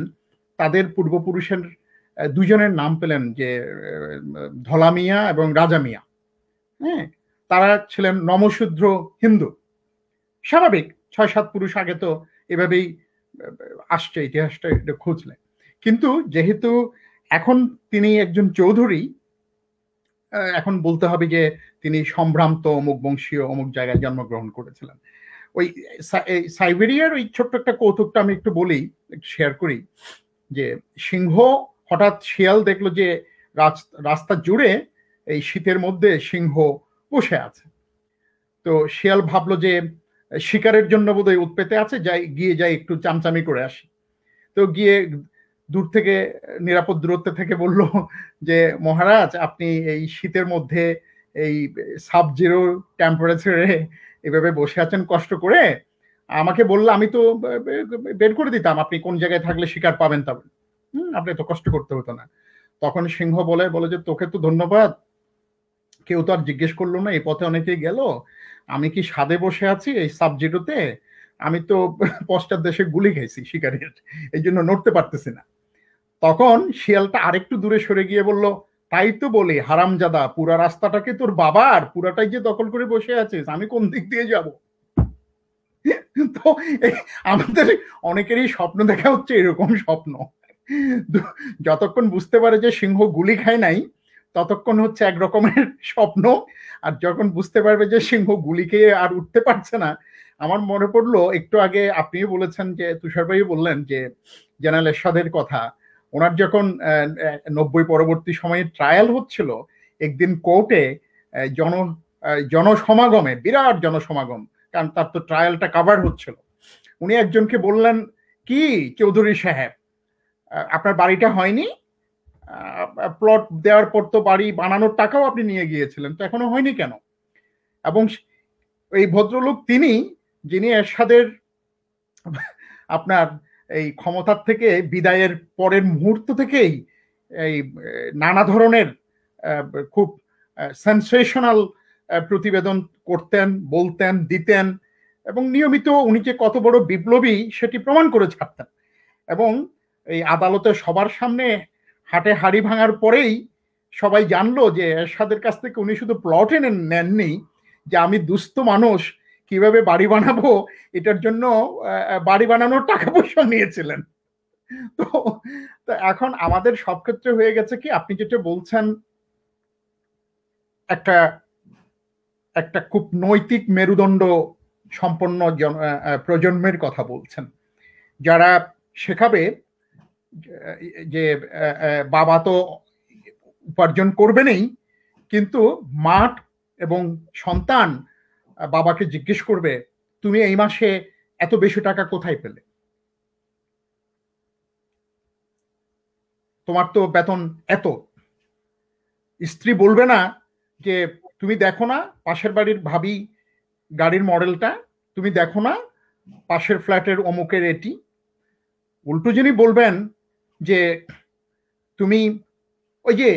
তাদের পূর্বপুরুষের দুজনের নাম পেলেন, যে ধলা মিয়া এবং রাজা মিয়া। হ্যাঁ, তারা ছিলেন নমশূদ্র হিন্দু। স্বাভাবিক, 6-7 পুরুষ আগে তো এভাবেই আসছে, ইতিহাসটা খুঁজলে। কিন্তু যেহেতু এখন তিনি একজন চৌধুরী, এখন বলতে হবে যে তিনি সম্ভ্রান্ত অমুক বংশীয় অমুক জায়গায় জন্মগ্রহণ করেছিলেন। ওই সাইবেরিয়ার ওই ছোট্ট একটা কৌতুকটা আমি একটু বলি, একটু শেয়ার করি। যে সিংহ হঠাৎ শিয়াল দেখলো যে রাস্তা জুড়ে এই শীতের মধ্যে সিংহ বসে আছে। তো শিয়াল ভাবলো যে শিকারের জন্য বোধহয় উৎপেতে আছে, যাই একটু চামচামি করে আসি। তো গিয়ে দূর থেকে নিরাপদ দূরত্ব থেকে বলল যে মহারাজ, আপনি এই শীতের মধ্যে এই সাব-জিরো টেম্পারেচারে এভাবে বসে আছেন কষ্ট করে, আমাকে বললে আমি তো বের করে দিতাম, আপনি কোন জায়গায় থাকলে শিকার পাবেন, তবে আপনি তো কষ্ট করতে হতো না। তখন সিংহ বলে যে তোকে তো ধন্যবাদ, কেউ তো আর জিজ্ঞেস করলো না, এই পথে অনেকেই গেল, আমি কি সাদে বসে আছি এই সাব-জিরোতে? আমি তো পশ্চাৎ দেশে গুলি খাইছি শিকারের, এই জন্য নড়তে পারতেছি না। তখন শিয়ালটা আরেকটু দূরে সরে গিয়ে বলল, তাই তো বলি হারামজাদা, পুরা রাস্তাটাকে তোর বাবার, পুরাটাই যে দখল করে বসে আছিস, আমি কোন দিক দিয়ে যাব? তো আমাদের অনেকেরই স্বপ্ন দেখা হচ্ছে এরকম স্বপ্ন। যতক্ষণ বুঝতে পারে যে সিংহ গুলি খায় নাই, ততক্ষণ হচ্ছে এক রকমের স্বপ্ন। আর যখন বুঝতে পারবে যে সিংহ গুলি খেয়ে আর উঠতে পারছে না, আমার মনে পড়লো একটু আগে আপনিও বলেছেন, যে তুষার ভাই বললেন যে জেনারেল এরশাদের কথা, ওনার যখন 90 পরবর্তী সময়ে ট্রায়াল হচ্ছিল, একদিন কোর্টে জনসমাগমে, বিরাট জনসমাগম, কারণ তার তো ট্রায়ালটা কাভার হচ্ছিল, উনি একজনকে বললেন, কি চৌধুরী সাহেব, আপনার বাড়িটা হয়নি? প্লট দেওয়ার পর তো বাড়ি বানানোর টাকাও আপনি নিয়ে গিয়েছিলেন, তো এখনো হয়নি কেন? এবং এই ভদ্রলোক তিনি, যিনি এরশাদের আপনার এই ক্ষমতার থেকে বিদায়ের পরের মুহূর্ত থেকেই এই নানা ধরনের খুব সেন্সেশনাল প্রতিবেদন করতেন, বলতেন, দিতেন, এবং নিয়মিত উনি যে কত বড় বিপ্লবী সেটি প্রমাণ করে ছাড়তেন। এবং এই আদালতে সবার সামনে হাটে হাড়ি ভাঙার পরেই সবাই জানলো যে এরশাদের কাছ থেকে উনি শুধু প্লটে নেননি, যে আমি দুস্থ মানুষ কিভাবে বাড়ি বানাবো এটার জন্য বাড়ি বানানোর টাকা পয়সা নিয়েছিলেন। তো এখন আমাদের সব ক্ষেত্রে হয়ে গেছে কি, আপনি যেটা বলছেন, একটা খুব নৈতিক মেরুদণ্ড সম্পন্ন প্রজন্মের কথা বলছেন, যারা শেখাবে যে বাবা তো উপার্জন করবেনই, কিন্তু মাঠ এবং সন্তান বাবাকে জিজ্ঞেস করবে, তুমি এই মাসে এত বেশি টাকা কোথায় পেলে? তোমার তো বেতন এত। স্ত্রী বলবে না যে তুমি দেখো না পাশের বাড়ির ভাবি গাড়ির মডেলটা, তুমি দেখো না পাশের ফ্ল্যাটের অমুকের এটি। উল্টো যিনি বলবেন যে তুমি ওই যে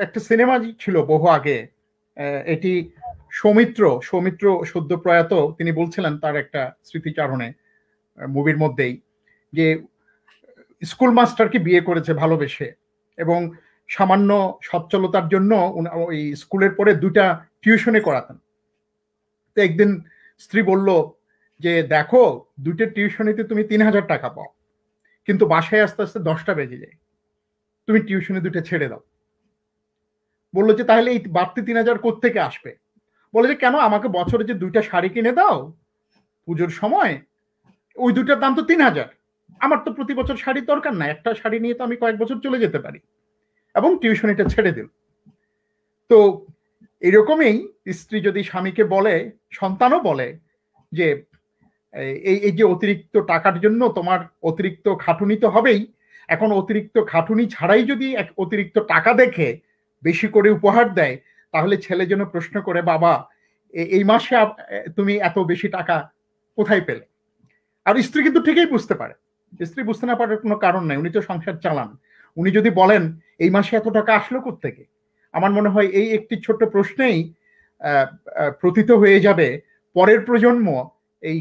একটা সিনেমা ছিল বহু আগে, এটি সৌমিত্র সদ্য প্রয়াত, তিনি বলছিলেন তার একটা স্মৃতিচারণে মুভির মধ্যেই, যে স্কুল মাস্টারকে বিয়ে করেছে ভালোবেসে, এবং সামান্য সচ্ছলতার জন্য ওই স্কুলের পরে 2টা টিউশনে করাতেন। তো একদিন স্ত্রী বলল যে দেখো 2টা টিউশনিতে তুমি 3000 টাকা পাও, কিন্তু বাসায় আস্তে আস্তে 10টা বেজে যায়, তুমি টিউশনি 2টা ছেড়ে দাও। বললো যে তাহলে এই বাড়তি 3000 কোত্থেকে আসবে? বলে যে কেন, আমাকে বছরে যে 2টা শাড়ি কিনে দাও পুজোর সময়, ওই 2টার দাম তো 3000, আমার তো প্রতি বছর শাড়ির দরকার না, একটা শাড়ি নিয়ে তো আমি কয়েক বছর চলে যেতে পারি, এবং টিউশনিটা ছেড়ে দিল। তো এরকমই স্ত্রী যদি স্বামীকে বলে, সন্তানও বলে যে এই যে অতিরিক্ত টাকার জন্য তোমার অতিরিক্ত খাটুনি তো হবেই, এখন অতিরিক্ত খাটুনি ছাড়াই যদি অতিরিক্ত টাকা দেখে বেশি করে উপহার দেয়, তাহলে ছেলে যেন প্রশ্ন করে, বাবা এই মাসে তুমি এত বেশি টাকা কোথায় পেলে? আর স্ত্রী কিন্তু ঠিকই বুঝতে পারে, স্ত্রী বুঝতে না পারার কোনো কারণ নাই, উনি তো সংসার চালান। উনি যদি বলেন এই মাসে এত টাকা আসলো কোত্থেকে, আমার মনে হয় এই একটি ছোট্ট প্রশ্নেই প্রতীত হয়ে যাবে পরের প্রজন্ম, এই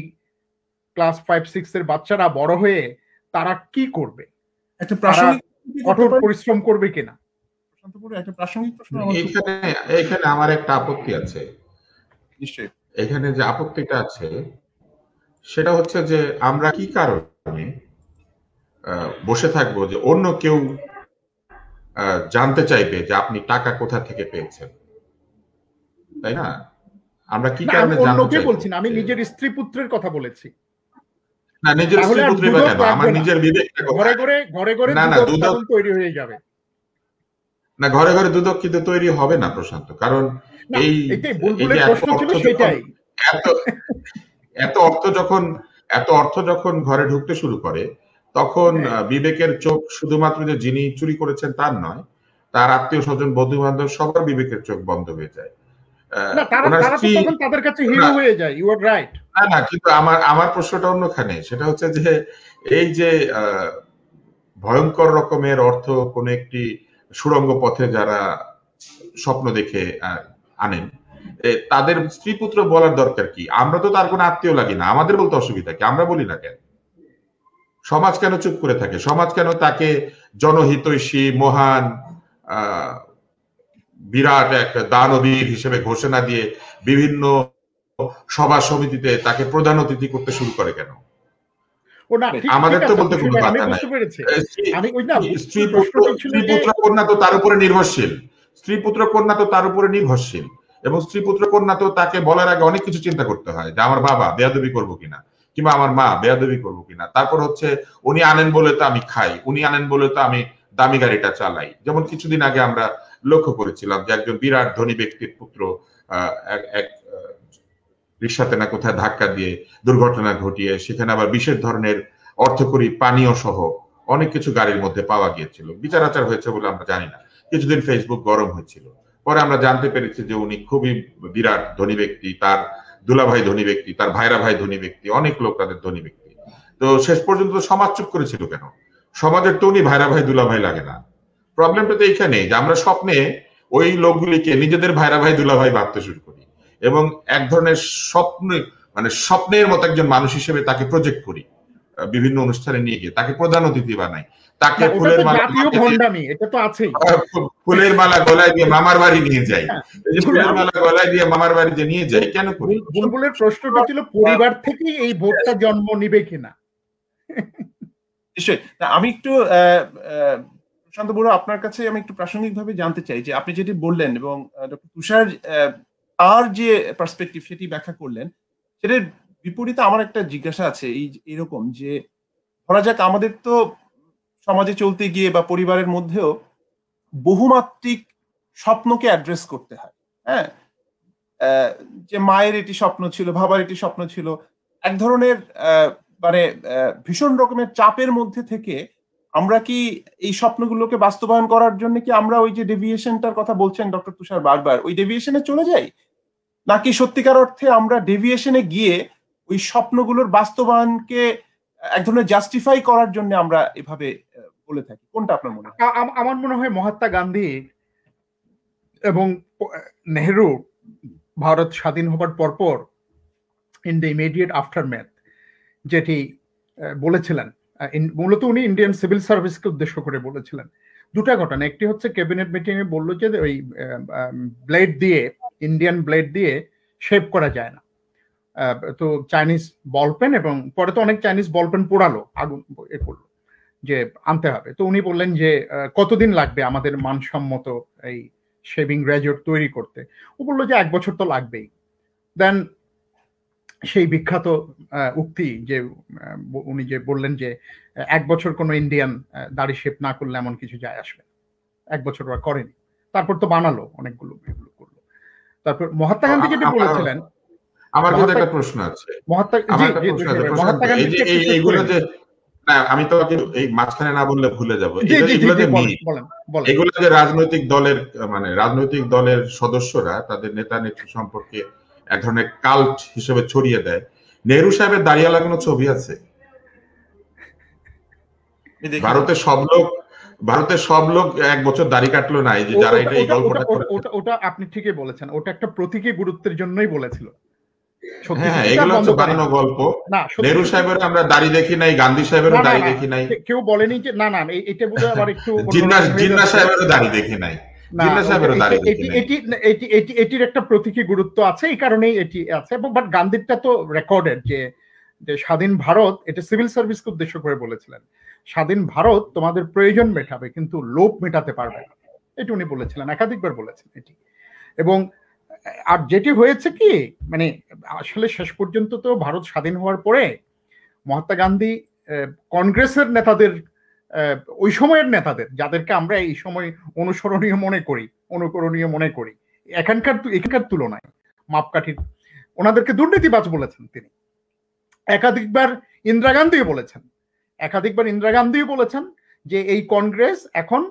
ক্লাস 5-6 এর বাচ্চারা বড় হয়ে তারা কি করবে, একটা প্রাসঙ্গিক কঠোর পরিশ্রম করবে কিনা। একটা প্রাসঙ্গিক প্রশ্ন এখানে আমার একটা আপত্তি আছে। নিশ্চয়ই এখানে যে আপত্তিটা আছে সেটা হচ্ছে যে আমরা কি কারণে বসে থাকবো যে অন্য কেউ জানতে চাইবে যে আপনি টাকা কোথা থেকে পেয়েছেন, তাই না? আমরা কি কারণে জানতে চাইবো? বলছি না, আমি নিজের স্ত্রী পুত্রের কথা বলেছি। না, নিজের স্ত্রী পুত্রী বা কেন, আমার নিজের বিবেকটা ঘরে ঘরে না দুধক তৈরি হয়ে যাবে। না, ঘরে ঘরে দুধক কিন্তু তৈরি হবে না প্রশান্ত, কারণ এই এত অর্থ যখন ঘরে ঢুকতে শুরু করে, তখন বিবেকের চোখ শুধুমাত্র যে যিনি চুরি করেছেন তার নয়, তার আত্মীয় স্বজন বন্ধু বান্ধব সবার বিবেকের চোখ বন্ধ হয়ে যায়। তাদের কাছে হিরো হয়ে যায়। You are right. না, কিন্তু আমার প্রশ্নটা অন্যখানে, সেটা হচ্ছে যে এই যে ভয়ঙ্কর রকমের অর্থ কোন একটি সুড়ঙ্গ পথে যারা স্বপ্ন দেখে আনেন, তাদের স্ত্রী পুত্র বলার দরকার কি? আমরা তো তার কোনো আত্মীয় লাগি না, আমাদের বলতে অসুবিধা কি? আমরা বলি না কেন? সমাজ কেন চুপ করে থাকে? সমাজ কেন তাকে জনহিতৈষী, মহান, বিরাট এক দানবীর হিসেবে ঘোষণা দিয়ে বিভিন্ন সভা সমিতিতে তাকে প্রধান অতিথি করতে শুরু করে কেন? আমাদের তো বলতে কোনো কথা নাই। স্ত্রী পুত্র কন্যা তো তার উপরে নির্ভরশীল, স্ত্রী পুত্র কন্যা তো তার উপরে নির্ভরশীল, এবং স্ত্রী পুত্র কন্যা তো তাকে বলার আগে অনেক কিছু চিন্তা করতে হয় যে আমার বাবা বেয়াদবি করবো কিনা, কিংবা আমার মা বেয়াদবি করবো কিনা। তারপর হচ্ছে উনি আনেন বলে তো আমি খাই, উনি আনেন বলে তো আমি দামি গাড়িটা চালাই। যেমন কিছুদিন আগে আমরা লক্ষ্য করেছিলাম যে একজন বিরাট ধনী ব্যক্তির পুত্র এক রিক্সাতে না কোথায় ধাক্কা দিয়ে দুর্ঘটনা ঘটিয়ে সেখানে আবার বিশেষ ধরনের অর্থকরী পানীয় সহ অনেক কিছু গাড়ির মধ্যে পাওয়া গিয়েছিল। বিচার আচার হয়েছে বলে আমরা জানি না, কিছুদিন ফেসবুক গরম হয়েছিল। পরে আমরা জানতে পেরেছি যে উনি খুবই বিরাট ধনী ব্যক্তি, তার দুলাভাই ধনী ব্যক্তি, তার ভাইরা ভাই ধনী ব্যক্তি, অনেক লোক তাদের ধনী ব্যক্তি। তো শেষ পর্যন্ত সমাজ চুপ করেছিল কেন? সমাজের তো উনি ভাইরা ভাই দুলাভাই লাগে না। প্রবলেমটা তো এইখানে যে আমরা স্বপ্নে ওই লোকগুলিকে নিজেদের ভাইরা ভাই দুলাভাই ভাবতে শুরু করি, এবং এক ধরনের স্বপ্নের মতো একজন মানুষ হিসেবে তাকে প্রজেক্ট করি, বিভিন্ন অনুষ্ঠানে নিয়ে গিয়ে তাকে প্রধান অতিথি বানাই, তাকে ফুলের মালা গলায় দিয়ে মামার বাড়ি নিয়ে যাই। ফুলের মালা গলায় দিয়ে মামার বাড়ি যে নিয়ে যাই কেন করি? বুলবুলের প্রশ্নটা ছিল পরিবার থেকেই এই ভোটটা জন্ম নিবে কিনা। নিশ্চয়ই। আমি একটু প্রশান্ত বড়ুয়া, আপনার কাছে আমি একটু প্রাসঙ্গিকভাবে জানতে চাই যে আপনি যেটি বললেন এবং ডক্টর তুষার তার যে পার্সপেক্টিভ সেটি ব্যাখ্যা করলেন, সেটার বিপরীতে আমার একটা জিজ্ঞাসা আছে এইরকম যে ধরা যাক আমাদের তো সমাজে চলতে গিয়ে বা পরিবারের মধ্যেও বহুমাত্রিক স্বপ্নকে অ্যাড্রেস করতে হয়। হ্যাঁ, যে মায়ের এটি স্বপ্ন ছিল, বাবার এটি স্বপ্ন ছিল, এক ধরনের মানে ভীষণ রকমের চাপের মধ্যে থেকে আমরা কি এই স্বপ্নগুলোকে বাস্তবায়ন করার জন্য কি আমরা ওই যে ডেভিয়েশনটার কথা বলছেন ডক্টর তুষার বারবার, ওই ডেভিয়েশনে চলে যাই, নাকি সত্যিকার অর্থে আমরা ডেভিয়েশনে গিয়ে ওই স্বপ্নগুলোর বাস্তবায়নকে এক ধরনের জাস্টিফাই করার জন্য আমরা এভাবে বলে থাকি? কোনটা আপনার মনে হয়? আমার মনে হয় মহাত্মা গান্ধী এবং নেহেরু ভারত স্বাধীন হবার পরপর ইন দ্য ইমিডিয়েট আফটারম্যাথ যেটি বলেছিলেন, মূলত উনি ইন্ডিয়ান সিভিল সার্ভিসকে উদ্দেশ্য করে বলেছিলেন, দুটা ঘটনা, একটি হচ্ছে ক্যাবিনেট মিটিং এ বললো যে ওই ব্লেড দিয়ে, ইন্ডিয়ান ব্লেড দিয়ে শেপ করা যায় না, তো চাইনিজ বল পেন, এবং পরে তো অনেক চাইনিজ বল পেন পোড়ালো, আগুন এ করলো, যে আনতে হবে। তো উনি বললেন যে কতদিন লাগবে আমাদের মানসম্মত এই শেভিং রেজর তৈরি করতে? ও বললো যে 1 বছর তো লাগবেই। দেন সেই বিখ্যাত উক্তি যে উনি যে বললেন যে 1 বছর কোনো ইন্ডিয়ান দাড়ি শেপ না করলে এমন কিছু যায় আসবে, 1 বছর ওরা করেনি। তারপর তো বানালো অনেকগুলো, এগুলো করলো। তারপর মহাত্মা গান্ধী যেটা বলেছিলেন, আমার কিন্তু একটা প্রশ্ন আছে, এইগুলো যে আমি তো এই মাঝখানে না বললে ভুলে যাবো, এগুলো যে রাজনৈতিক দলের মানে রাজনৈতিক দলের সদস্যরা তাদের নেতা নেত্রী সম্পর্কে এক ধরনের কাল্ট হিসেবে ছড়িয়ে দেয়। নেহরু সাহেবের দাঁড়িয়ে লাগানো ছবি আছে ভারতের সব লোক 1 বছর দাড়ি কাটলো না, এই যে যারা এটা এই গল্পটা ওটা আপনি ঠিকই বলেছেন, ওটা একটা প্রতীকী গুরুত্বের জন্যই বলেছিল। হ্যাঁ, এগুলো হচ্ছে বানানো গল্প। নেহরু সাহেবের আমরা দাড়ি দেখি নাই, গান্ধী সাহেবেরও দাড়ি দেখি নাই, কেউ বলেনি যে না না এটা বোধহয় আবার একটু জিন্নাহ সাহেবেরও দাড়ি দেখি নাই, এটির একটা প্রতীকী গুরুত্ব আছে, এই কারণেই এটি আছে। বাট গান্ধীরটা তো রেকর্ডেড যে স্বাধীন ভারত, এটা সিভিল সার্ভিসকে উদ্দেশ্য করে বলেছিলেন, স্বাধীন ভারত তোমাদের প্রয়োজন মেটাবে কিন্তু লোভ মেটাতে পারবে না, এটি উনি বলেছিলেন, একাধিকবার বলেছেন এটি। এবং আর যেটি হয়েছে কি, মানে আসলে শেষ পর্যন্ত তো ভারত স্বাধীন হওয়ার পরে মহাত্মা গান্ধী কংগ্রেসের নেতাদের, ওই সময়ের নেতাদের, যাদেরকে আমরা এই সময় অনুকরণীয় মনে করি এখানকার তুলনায় মাপকাঠির, ওনাদেরকে দুর্নীতিবাজ বলেছেন তিনি। একাধিকবার ইন্দিরা গান্ধীও বলেছেন যে এই কংগ্রেস এখন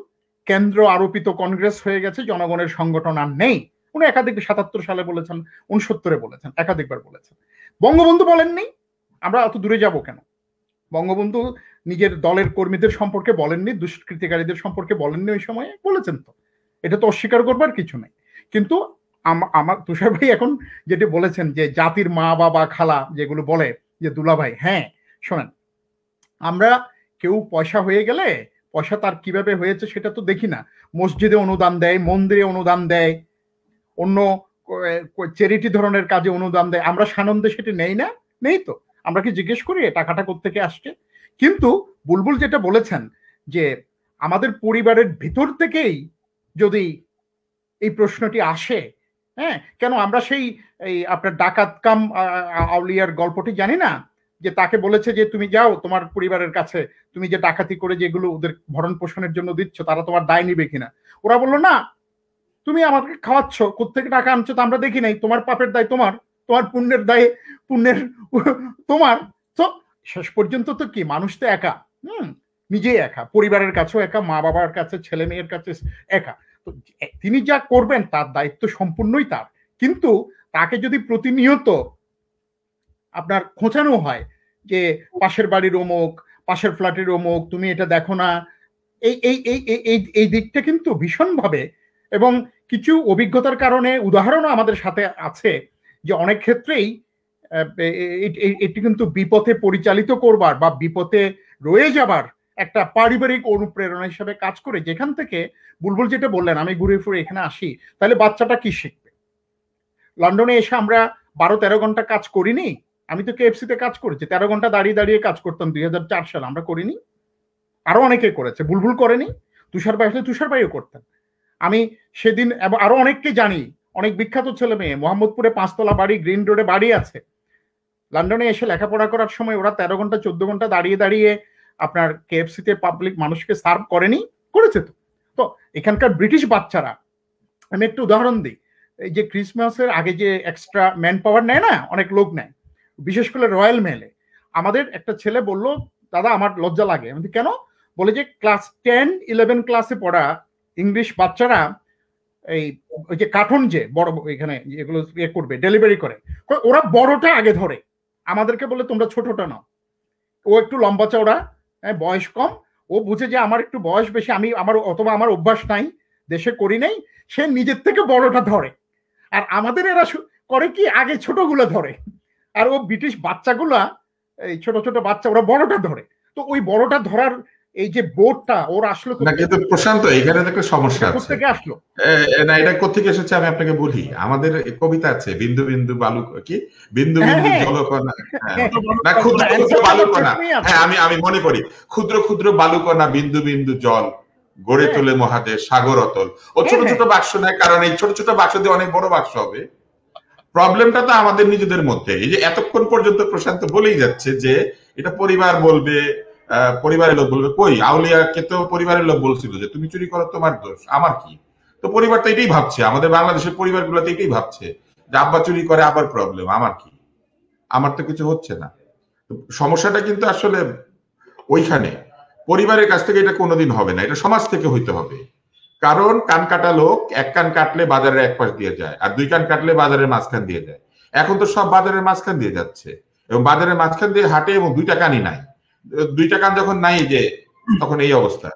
কেন্দ্র আরোপিত কংগ্রেস হয়ে গেছে, জনগণের সংগঠন আর নেই। উনি একাধিক 77 সালে বলেছেন, 69-এ বলেছেন, একাধিকবার বলেছেন। বঙ্গবন্ধু বলেননি, আমরা অত দূরে যাব কেন? বঙ্গবন্ধু নিজের দলের কর্মীদের সম্পর্কে বলেননি, দুষ্কৃতিকারীদের সম্পর্কে বলেননি, ওই সময়ে বলেছেন। তো এটা তো অস্বীকার করবার কিছু নেই। কিন্তু আমার তুষার ভাই এখন যেটি বলেছেন যে জাতির মা বাবা খালা যেগুলো বলে যে দুলাভাই, হ্যাঁ শোনেন, আমরা কেউ পয়সা হয়ে গেলে পয়সা তার কিভাবে হয়েছে সেটা তো দেখি না। মসজিদে অনুদান দেয়, মন্দিরে অনুদান দেয়, অন্য চ্যারিটি ধরনের কাজে অনুদান দেয়, আমরা সানন্দে সেটি নেই না? নেই তো। আমরা কি জিজ্ঞেস করি টাকাটা কোত্থেকে আসছে? কিন্তু বুলবুল যেটা বলেছেন যে আমাদের পরিবারের ভিতর থেকেই যদি এই প্রশ্নটি আসে, হ্যাঁ, কেন আমরা সেই আপনার ডাকাত কাম আউলিয়ার গল্পটি জানি না, যে তাকে বলেছে যে তুমি যাও তোমার পরিবারের কাছে, তুমি যে ডাকাতি করে যেগুলো ওদের ভরণ পোষণের জন্য দিচ্ছ তারা তোমার দায় নিবে কিনা? ওরা বললো না, তুমি আমাকে খাওয়াচ্ছ, কোত্থেকে টাকা আনছো তো আমরা দেখি নাই, তোমার পাপের দায় তোমার, তোমার পুণ্যের দায় তোমার। তো শেষ পর্যন্ত তো কি, মানুষ তো একা, নিজেই একা, পরিবারের কাছেও একা, মা বাবার কাছে, ছেলে মেয়ের কাছে একা। তো তিনি যা করবেন তার দায়িত্ব সম্পূর্ণই তার। কিন্তু তাকে যদি প্রতিনিয়ত আপনার খোঁচানো হয় যে পাশের বাড়ির অমুক, পাশের ফ্ল্যাটের অমুক, তুমি এটা দেখো না, এই দিকটা কিন্তু ভীষণভাবে, এবং কিছু অভিজ্ঞতার কারণে উদাহরণও আমাদের সাথে আছে যে অনেক ক্ষেত্রেই এটি কিন্তু বিপথে পরিচালিত করবার বা বিপথে রয়ে যাবার একটা পারিবারিক অনুপ্রেরণা হিসেবে কাজ করে, যেখান থেকে বুলবুল যেটা বললেন, আমি ঘুরে ফিরে এখানে আসি, তাহলে বাচ্চাটা কি শিখবে? লন্ডনে এসে আমরা 12-13 ঘন্টা কাজ করিনি? আমি তো কেএফসিতে কাজ করেছি, 13 ঘন্টা দাঁড়িয়ে দাঁড়িয়ে কাজ করতাম 2004 সালে, আমরা করিনি? আরো অনেকে করেছে, বুলবুল করেনি, তুষার ভাইও করতেন। আমি সেদিন আরো অনেককে জানি, অনেক বিখ্যাত ছেলে মেয়ে, মোহাম্মদপুরে 5 তলা বাড়ি, গ্রিন রোডে বাড়ি আছে, লন্ডনে এসে লেখাপড়া করার সময় ওরা 13 ঘন্টা 14 ঘন্টা দাঁড়িয়ে দাঁড়িয়ে আপনার কেএফসিতে পাবলিক মানুষকে সার্ভ করেনি? করেছে তো। তো এখানকার ব্রিটিশ বাচ্চারা, আমি একটু উদাহরণ দিই, এই যে ক্রিসমাসের আগে যে এক্সট্রা ম্যান পাওয়ার নেয় না, অনেক লোক নেয়, বিশেষ করে রয়্যাল মেলে। আমাদের একটা ছেলে বলল, দাদা আমার লজ্জা লাগে। আমি কেন? বলে যে ক্লাস 10-11 ক্লাসে পড়া ইংলিশ বাচ্চারা ওই যে কার্টুন যে বড় এখানে এগুলো করবে, ডেলিভারি করে, ওরা বড়টা আগে ধরে, আমাদেরকে বলে তোমরা ছোটটা নাও। ও একটু লম্বা চওড়া, বয়স কম, ও বুঝে যে আমার একটু বয়স বেশি, অথবা আমার অভ্যাস নাই, দেশে করি নাই, সে নিজের থেকে বড়টা ধরে। আর আমাদের এরা করে কি, আগে ছোটগুলো ধরে, আর ও ব্রিটিশ বাচ্চাগুলা, এই ছোট ছোট বাচ্চা, ওরা বড়টা ধরে। তো ওই বড়টা ধরার এই যে বোর্ডটা ওর আসলো না, কিন্তু প্রশান্ত এখানে একটা সমস্যা আছে। থেকে আসলো না, এটা কোথেকে এসেছে আমি আপনাকে বলি। আমাদের কবিতা আছে, বিন্দু বিন্দু বালু কি বিন্দু হ্যাঁ, বিন্দু হ্যাঁ। জলকণা, হ্যাঁ, না ক্ষুদ্র ক্ষুদ্র answer বালুকণা, প্রশ্নই আছে। হ্যাঁ আমি মনে করি ক্ষুদ্র ক্ষুদ্র বালুকণা বিন্দু বিন্দু জল গড়ে হ্যাঁ। তোলে মহাদেশ সাগর অতল। ও ছোট হ্যাঁ, ছোট বাক্স নেয়, কারণ এই ছোট ছোট বাক্স দিয়ে অনেক বড় বাক্স হবে। প্রবলেমটা তো আমাদের নিজেদের মধ্যে। এই যে এতক্ষণ পর্যন্ত প্রশান্ত বলেই যাচ্ছে যে এটা পরিবার বলবে, পরিবারের লোক বলবে। কই, আউলিয়াকে তো পরিবারের লোক বলছিল যে তুমি চুরি করো তোমার দোষ, আমার কি? তো পরিবার তো এটাই ভাবছে, আমাদের বাংলাদেশের পরিবারগুলো তো এটাই ভাবছে যে আব্বা চুরি করে আবার প্রবলেম, আমার কি? আমার তো কিছু হচ্ছে না। সমস্যাটা কিন্তু আসলে ওইখানে, পরিবারের কাছ থেকে এটা কোনোদিন হবে না, এটা সমাজ থেকে হইতে হবে। কারণ কান কাটা লোক এক কান কাটলে বাজারের এক পাশ দিয়ে যায়, আর দুই কান কাটলে বাজারের মাঝখান দিয়ে যায়। এখন তো সব বাজারের মাঝখান দিয়ে যাচ্ছে, এবং বাজারের মাঝখান দিয়ে হাঁটে, এবং দুইটা কানই নাই। দুইটা কান যখন নাই, যে তখন এই অবস্থা,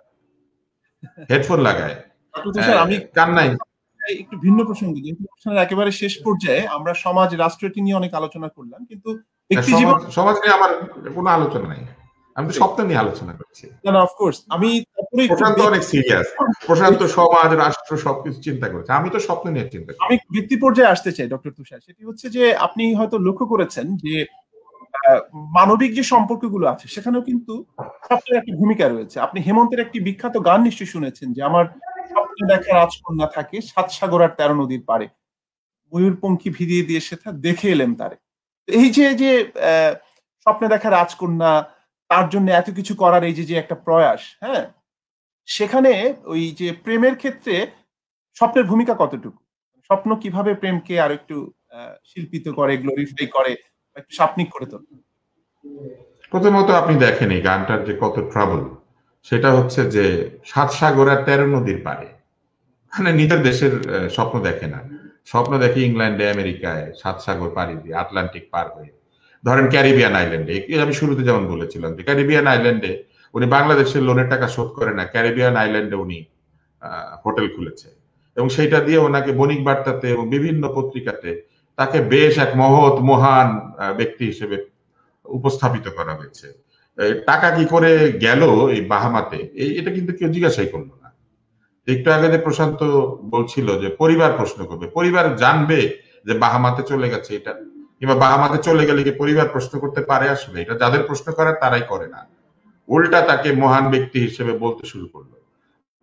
হেডফোন লাগায়, আমি কান নাই। একটু ভিন্ন প্রসঙ্গে, যেহেতু একেবারে শেষ পর্যায়ে আমরা সমাজ রাষ্ট্রটি নিয়ে অনেক আলোচনা করলাম, কিন্তু ব্যক্তি জীবন সমাজ নিয়ে আমার কোনো আলোচনা নাই, আমি তো স্বপ্ন নিয়ে আলোচনা করছি। না, অফকোর্স আমি প্রশান্ত অনেক সিরিয়াস, প্রশান্ত সমাজ রাষ্ট্র সবকিছু চিন্তা করেছে, আমি তো স্বপ্ন নিয়ে চিন্তা করি। আমি ব্যক্তি পর্যায়ে আসতে চাই ডক্টর তুষার। সেটি হচ্ছে যে আপনি হয়তো লক্ষ্য করেছেন যে মানবিক যে সম্পর্কগুলো আছে সেখানেও কিন্তু স্বপ্নের একটা ভূমিকা রয়েছে। আপনি হেমন্তের একটি বিখ্যাত গান নিশ্চয়ই শুনেছেন যে আমার স্বপ্নে দেখা রাজকন্যা থাকে ৭ সাগর আর ১৩ নদীর পারে, ময়ূরপঙ্খী ভিড়িয়ে দিয়ে সেটা দেখে এলেম তারে। এই যে যে স্বপ্নে দেখা রাজকন্যা, তার জন্য এত কিছু করার এই যে একটা প্রয়াস, হ্যাঁ, সেখানে ওই যে প্রেমের ক্ষেত্রে স্বপ্নের ভূমিকা কতটুকু? স্বপ্ন কিভাবে প্রেমকে আর একটু শিল্পিত করে, গ্লোরিফাই করে, একটু সাপনিক করে তোলে? প্রথমত আপনি দেখেন এই গানটার যে কত ট্রাবল, সেটা হচ্ছে যে ৭ সাগর আর ১৩ নদীর পারে, মানে নিজের দেশের স্বপ্ন দেখে না, স্বপ্ন দেখে ইংল্যান্ডে, আমেরিকায়, ৭ সাগর পাড়ি দিয়ে, আটলান্টিক পার হয়ে। ধরেন ক্যারিবিয়ান আইল্যান্ডে, আমি শুরুতে যেমন বলেছিলাম যে ক্যারিবিয়ান আইল্যান্ডে উনি বাংলাদেশের লোনের টাকা শোধ করে না, ক্যারিবিয়ান আইল্যান্ডে উনি হোটেল খুলেছে, এবং সেইটা দিয়ে ওনাকে বণিক বার্তাতে এবং বিভিন্ন পত্রিকাতে তাকে বেশ এক মহৎ মহান ব্যক্তি হিসেবে উপস্থাপিত করা হয়েছে। টাকা কি করে গেল এই বাহামাতে, এটা কিন্তু কেউ জিজ্ঞাসাই করলো না। একটু আগে যে প্রশান্ত বলছিল যে পরিবার প্রশ্ন করবে, পরিবার জানবে যে বাহামাতে চলে গেছে এটা, কিংবা বাহামাতে চলে গেলে কি পরিবার প্রশ্ন করতে পারে? আসলে এটা যাদের প্রশ্ন করার তারাই করে না, উল্টা তাকে মহান ব্যক্তি হিসেবে বলতে শুরু করলো।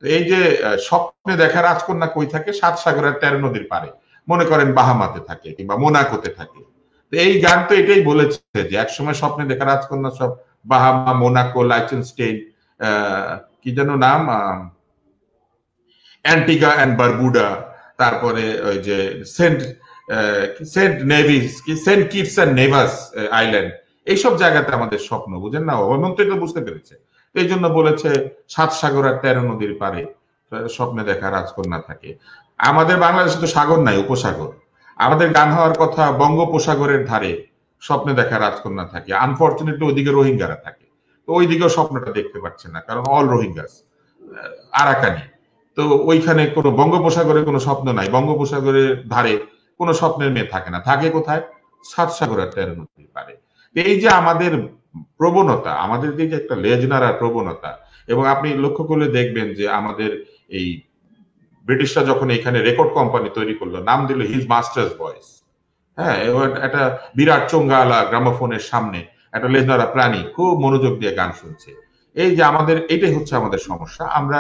এই যে স্বপ্নে দেখা রাজকন্যা কই থাকে? ৭ সাগরের ১৩ নদীর পারে, মনে করেন বাহামাতে থাকে কিংবা মোনাকোতে থাকে। এই গান তো এটাই বলেছে যে একসময় স্বপ্নে দেখা রাজকন্যা সব বাহামা, মোনাকো, লাইচেনস্টেইন, কি যেন নাম, অ্যান্টিগা অ্যান্ড বারবুডা, তারপরে ওই যে সেন্ট নেভিস কি Saint Kitts and Nevis island, এইসব জায়গাতে আমাদের স্বপ্ন, বুঝেন না? হেমন্ত তো বুঝতে পেরেছে, এই জন্য বলেছে ৭ সাগর আর ১৩ নদীর পারে স্বপ্নে দেখা রাজকন্যা থাকে। আমাদের বাংলাদেশে তো সাগর নাই, উপসাগর। আমাদের গান হওয়ার কথা বঙ্গোপসাগরের ধারে স্বপ্নে দেখা রাজকন্যা থাকে। আনফরচুনেটলি ওইদিকে রোহিঙ্গারা থাকে, তো ওই দিকেও স্বপ্নটা দেখতে পাচ্ছে না, কারণ অল রোহিঙ্গাস আরাকানি। তো ওইখানে কোনো বঙ্গোপসাগরে কোনো স্বপ্ন নাই, বঙ্গোপসাগরের ধারে কোনো স্বপ্নের মেয়ে থাকে না, থাকে কোথায়? ৭ সাগর আর ১৩ নদীর পারে। এই যে আমাদের প্রবণতা, আমাদের দিকে একটা লেজ নাড়ার প্রবণতা, এবং আপনি লক্ষ্য করলে দেখবেন যে আমাদের এই ব্রিটিশরা যখন এখানে রেকর্ড কোম্পানি তৈরি করলো, নাম দিল হিজ মাস্টার্স ভয়েস। হ্যাঁ, একটা বিরাট চোঙ্গালা গ্রামোফোনের সামনে একটা লেজ নাড়া প্রাণী খুব মনোযোগ দিয়ে গান শুনছে। এই যে আমাদের, এটাই হচ্ছে আমাদের সমস্যা। আমরা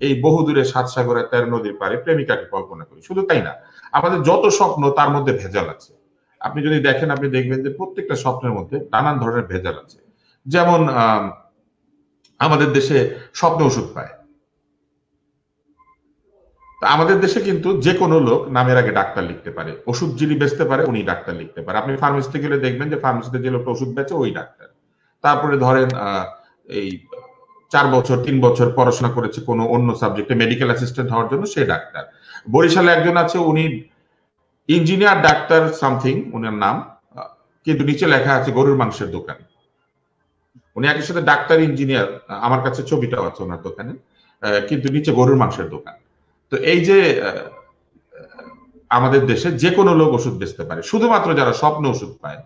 এই বহুদূরে ৭ সাগরের ১৩ নদীর পারে প্রেমিকাকে কল্পনা করি। শুধু তাই না, আমাদের যত স্বপ্ন তার মধ্যে ভেজাল আছে। আপনি যদি দেখেন, আপনি দেখবেন যে প্রত্যেকটা স্বপ্নের মধ্যে নানান ধরনের ভেজাল আছে। যেমন আমাদের দেশে স্বপ্ন ওষুধ পায়, আমাদের দেশে কিন্তু যে কোনো লোক নামের আগে ডাক্তার লিখতে পারে, ওষুধ যিনি বেচতে পারে উনি ডাক্তার লিখতে পারে। আপনি ফার্মেসিতে গেলে দেখবেন যে ফার্মেসিতে যে লোকটা ওষুধ বেচে ওই ডাক্তার। তারপরে ধরেন এই ৪ বছর ৩ বছর পড়াশোনা করেছে কোনো অন্য সাবজেক্টে মেডিকেল অ্যাসিস্ট্যান্ট হওয়ার জন্য, সে ডাক্তার। বরিশালে একজন আছে, উনি ইঞ্জিনিয়ার ডাক্তার সামথিং উনার নাম, কিন্তু নিচে লেখা আছে গরুর মাংসের দোকান। উনি একই সাথে ডাক্তার, ইঞ্জিনিয়ার, আমার কাছে ছবিটাও আছে ওনার দোকানে, কিন্তু নিচে গরুর মাংসের দোকান। তো এই যে আমাদের দেশে যে কোনো লোক ওষুধ বেচতে পারে, শুধুমাত্র যারা স্বপ্ন ওষুধ পায়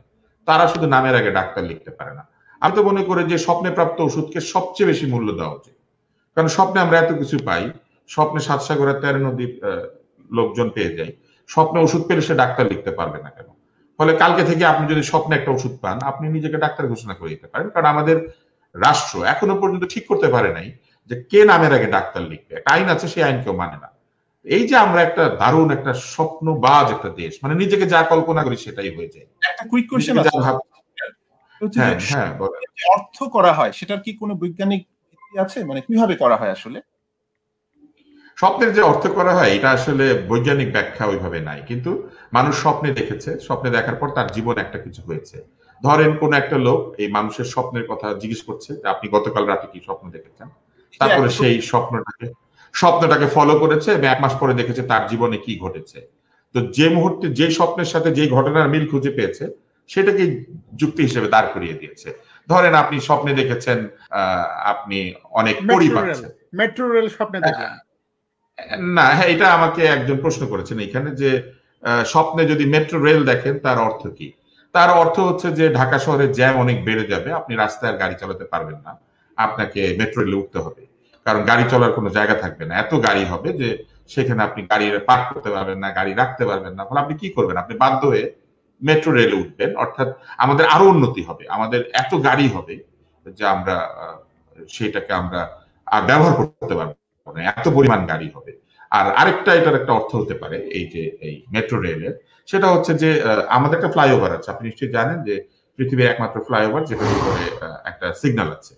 তারা শুধু নামের আগে ডাক্তার লিখতে পারে না। আমি তো মনে করি যে স্বপ্নে প্রাপ্ত ওষুধকে সবচেয়ে বেশি মূল্য দেওয়া উচিত, কারণ স্বপ্নে আমরা এত কিছু পাই, স্বপ্নে 7 সাগরের 13 নদী লোকজন পেয়ে যায়, স্বপ্নে ওষুধ পেলে সে ডাক্তার লিখতে পারবে না কেন? ফলে কালকে থেকে আপনি যদি স্বপ্নে একটা ওষুধ পান, আপনি নিজেকে ডাক্তার ঘোষণা করে দিতে পারেন, কারণ আমাদের রাষ্ট্র এখনো পর্যন্ত ঠিক করতে পারে নাই যে কে নামের আগে ডাক্তার লিখবে। একটা আইন আছে, সেই আইন কেউ মানে না। এই যে আমরা একটা দারুণ একটা স্বপ্নবাজ একটা দেশ, মানে নিজেকে যা কল্পনা করি সেটাই হয়ে যায়। একটা কুইক কোশ্চেন আছে, হ্যাঁ, অর্থ করা হয় সেটার কি কোনো বৈজ্ঞানিক ভিত্তি আছে? মানে কিভাবে করা হয় আসলে? স্বপ্নের যে অর্থ করা হয় এটা আসলে বৈজ্ঞানিক ব্যাখ্যা ওইভাবে নাই, কিন্তু মানুষ স্বপ্নে দেখেছে, স্বপ্নে দেখার পর তার জীবন একটা কিছু হয়েছে। ধরেন কোন একটা লোক এই মানুষের স্বপ্নের কথা জিজ্ঞেস করছে, আপনি গতকাল রাতে কি স্বপ্ন দেখেছেন, তারপরে সেই স্বপ্নটাকে ফলো করেছে এবং 1 মাস পরে দেখেছে তার জীবনে কি ঘটেছে। তো যে মুহূর্তে যে স্বপ্নের সাথে যে ঘটনার মিল খুঁজে পেয়েছে সেটাকে যুক্তি হিসেবে দাঁড় করিয়ে দিয়েছে। ধরেন আপনি স্বপ্নে দেখেছেন আপনি অনেক পরি পাচ্ছেন, মেট্রো রেল স্বপ্নে দেখলেন না? হ্যাঁ, এটা আমাকে একজন প্রশ্ন করেছেন এখানে যে স্বপ্নে যদি মেট্রো রেল দেখেন তার অর্থ কি? তার অর্থ হচ্ছে যে ঢাকা শহরে জ্যাম অনেক বেড়ে যাবে, আপনি রাস্তায় আর গাড়ি চালাতে পারবেন না, আপনাকে মেট্রো রেলে উঠতে হবে, কারণ গাড়ি চলার কোনো জায়গা থাকবে না, এত গাড়ি হবে যে সেখানে আপনি গাড়ি পার্ক করতে পারবেন না, গাড়ি রাখতে পারবেন না। ফলে আপনি কি করবেন? আপনি বাধ্য হয়ে মেট্রো রেলে উঠবেন, অর্থাৎ আমাদের আরো উন্নতি হবে, আমাদের এত গাড়ি হবে যে আমরা সেটাকে আমরা আর ব্যবহার করতে পারবো না, এত পরিমাণ গাড়ি হবে। আর আরেকটা এটার একটা অর্থ হতে পারে এই যে এই মেট্রো রেলের, সেটা হচ্ছে যে আমাদের একটা ফ্লাইওভার আছে, আপনি নিশ্চয়ই জানেন যে পৃথিবীর একমাত্র ফ্লাইওভার যেটার উপরে একটা সিগন্যাল আছে।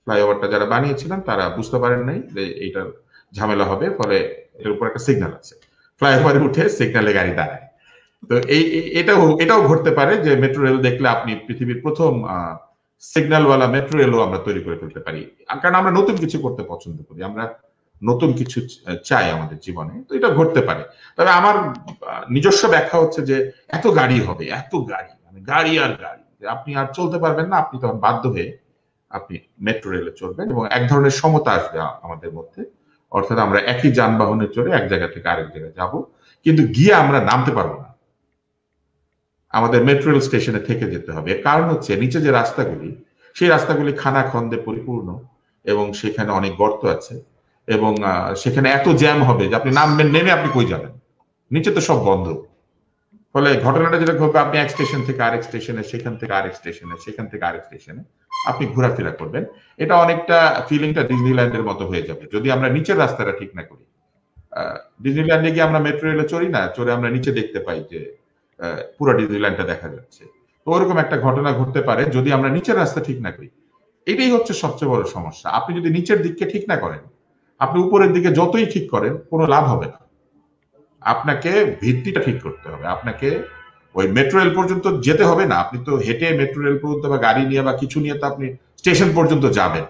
ফ্লাইওভারটা যারা বানিয়েছিলেন তারা বুঝতে পারেন নাই যে এইটার ঝামেলা হবে, ফলে এর উপর একটা সিগন্যাল আছে, ফ্লাইওভারে উঠে সিগন্যালে গাড়ি দাঁড়ায়। তো এটাও ঘটতে পারে যে মেট্রো রেল দেখলে আপনি পৃথিবীর প্রথম সিগন্যালওয়ালা মেট্রো রেলও আমরা তৈরি করে ফেলতে পারি, কারণ আমরা নতুন কিছু করতে পছন্দ করি, আমরা নতুন কিছু চাই আমাদের জীবনে। তো এটা ঘটতে পারে। তবে আমার নিজস্ব ব্যাখ্যা হচ্ছে যে এত গাড়ি হবে, এত গাড়ি, মানে গাড়ি আর গাড়ি, আপনি আর চলতে পারবেন না, আপনি তখন বাধ্য হয়ে আপনি মেট্রো রেলে চড়বেন এবং এক ধরনের সমতা আসবে আমাদের মধ্যে, অর্থাৎ আমরা একই যানবাহনে চড়ে এক জায়গা থেকে আরেক জায়গায় যাব, কিন্তু গিয়ে আমরা নামতে পারবো না, আমাদের মেট্রো রেল স্টেশনে থেকে যেতে হবে। এর কারণ হচ্ছে নিচে যে রাস্তাগুলি, সেই রাস্তাগুলি খানা খন্দে পরিপূর্ণ এবং সেখানে অনেক গর্ত আছে এবং সেখানে এত জ্যাম হবে যে আপনি নামবেন, নেমে আপনি কই যাবেন? নিচে তো সব বন্ধ। ফলে ঘটনাটা যেটা ঘটবে, আপনি এক স্টেশন থেকে আরেক স্টেশনে, সেখান থেকে আরেক স্টেশনে, সেখান থেকে আরেক স্টেশনে আপনি ঘোরাফেরা করবেন। এটা অনেকটা ফিলিংটা ডিজনিল্যান্ডের মতো হয়ে যাবে যদি আমরা নিচের রাস্তাটা ঠিক না করি। ডিজনিল্যান্ডে গিয়ে আমরা মেট্রো রেলে চড়ি না, চড়ে আমরা নিচে দেখতে পাই যে পুরো ডিজনিল্যান্ডটা দেখা যাচ্ছে। তো ওরকম একটা ঘটনা ঘটতে পারে যদি আমরা নিচের রাস্তা ঠিক না করি। এটাই হচ্ছে সবচেয়ে বড় সমস্যা। আপনি যদি নিচের দিককে ঠিক না করেন, আপনি উপরের দিকে যতই ঠিক করেন কোনো লাভ হবে না। আপনাকে ভিত্তিটা ঠিক করতে হবে, আপনাকে ওই মেট্রো রেল পর্যন্ত যেতে হবে না, আপনি তো হেঁটে মেট্রো রেল পর্যন্ত বা গাড়ি নিয়ে বা কিছু নিয়ে তো আপনি স্টেশন পর্যন্ত যাবেন,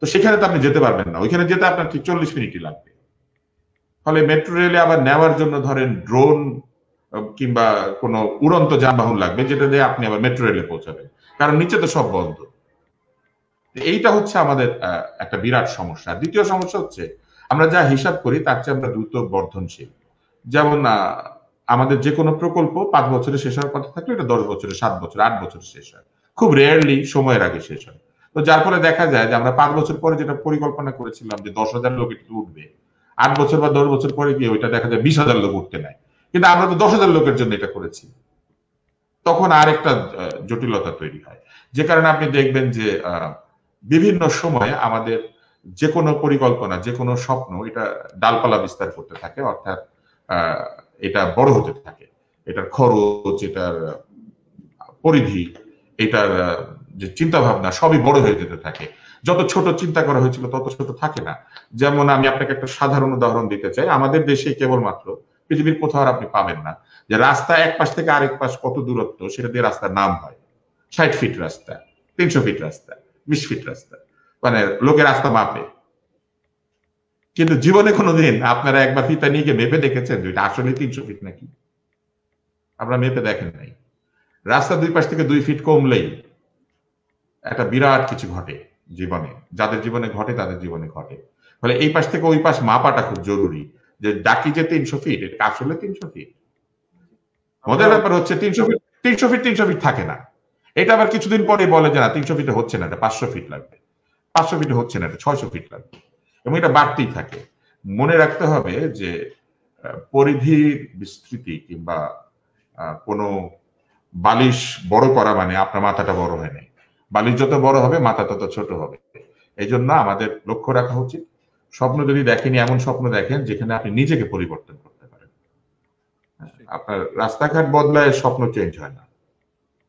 তো সেখানে তো আপনি যেতে পারবেন না, ওইখানে যেতে আপনার ঠিক 40 মিনিটই লাগবে। ফলে মেট্রো রেলে আবার নেওয়ার জন্য ধরেন ড্রোন কিংবা কোনো উড়ন্ত যানবাহন লাগবে, যেটা দিয়ে আপনি আবার মেট্রো রেলে পৌঁছাবেন, কারণ নিচে তো সব বন্ধ। এইটা হচ্ছে আমাদের একটা বিরাট সমস্যা। দ্বিতীয় সমস্যা হচ্ছে আমরা যা হিসাব করি তার চেয়ে আমরা দ্রুত বর্ধনশীল। যেমন আমাদের যে কোনো প্রকল্প 5 বছরে শেষ হওয়ার কথা থাকলে এটা 10 বছরে, 7 বছরে, 8 বছরে শেষ হয়, খুব রেয়ারলি সময়ের আগে শেষ হয়। তো যার ফলে দেখা যায় যে আমরা 5 বছর পরে যেটা পরিকল্পনা করেছিলাম যে 10,000 লোক একটু উঠবে, 8 বছর বা 10 বছর পরে গিয়ে ওইটা দেখা যায় 20,000 লোক উঠতে নেয়, কিন্তু আমরা তো 10,000 লোকের জন্য এটা করেছি। তখন আর একটা জটিলতা তৈরি হয়, যে কারণে আপনি দেখবেন যে বিভিন্ন সময়ে আমাদের যে কোনো পরিকল্পনা, যে কোনো স্বপ্ন, এটা ডালপালা বিস্তার করতে থাকে, অর্থাৎ এটা বড় হতে থাকে, এটার খরচ, এটার পরিধি, এটার যে চিন্তা ভাবনা সবই বড় হয়ে যেতে থাকে। যত ছোট চিন্তা করা হয়েছিল তত ছোট থাকে না। যেমন আমি আপনাকে একটা সাধারণ উদাহরণ দিতে চাই, আমাদের দেশে কেবলমাত্র, পৃথিবীর কোথাও আর আপনি পাবেন না যে রাস্তা এক পাশ থেকে আরেক পাশ কত দূরত্ব সেটা দিয়ে রাস্তার নাম হয়। 60 ফিট রাস্তা, 300 ফিট রাস্তা, 20 ফিট রাস্তা, মানে লোকের রাস্তা মাপে। কিন্তু জীবনে কোনোদিন আপনারা একবার ফিতা নিয়ে গিয়ে মেপে দেখেছেন যে এটা আসলে 300 ফিট নাকি? আমরা মেপে দেখেন নাই। রাস্তা দুই পাশ থেকে 2 ফিট কমলেই একটা বিরাট কিছু ঘটে জীবনে, যাদের জীবনে ঘটে তাদের জীবনে ঘটে। ফলে এই পাশ থেকে ওই পাশ মাপাটা খুব জরুরি, যে ডাকি যে 300 ফিট, এটা আসলে 300 ফিট। মজার ব্যাপার হচ্ছে 300 ফিট থাকে না, এটা আবার কিছুদিন পরে বলে যে না 300 ফিটে হচ্ছে না, এটা 500 ফিট লাগবে, 500 ফিটে হচ্ছে না, এটা 600 ফিট লাগবে, এবং এটা বাড়তেই থাকে। মনে রাখতে হবে যে পরিধির বিস্তৃতি কিংবা কোনো বালিশ বড় করা মানে আপনার মাথাটা বড় হয় নাই, বালিশ যত বড় হবে মাথা তত ছোট হবে। এই জন্য আমাদের লক্ষ্য রাখা উচিত, স্বপ্ন যদি দেখেনি এমন স্বপ্ন দেখেন যেখানে আপনি নিজেকে পরিবর্তন করতে পারেন। আপনার রাস্তাঘাট বদলায় স্বপ্ন চেঞ্জ হয় না।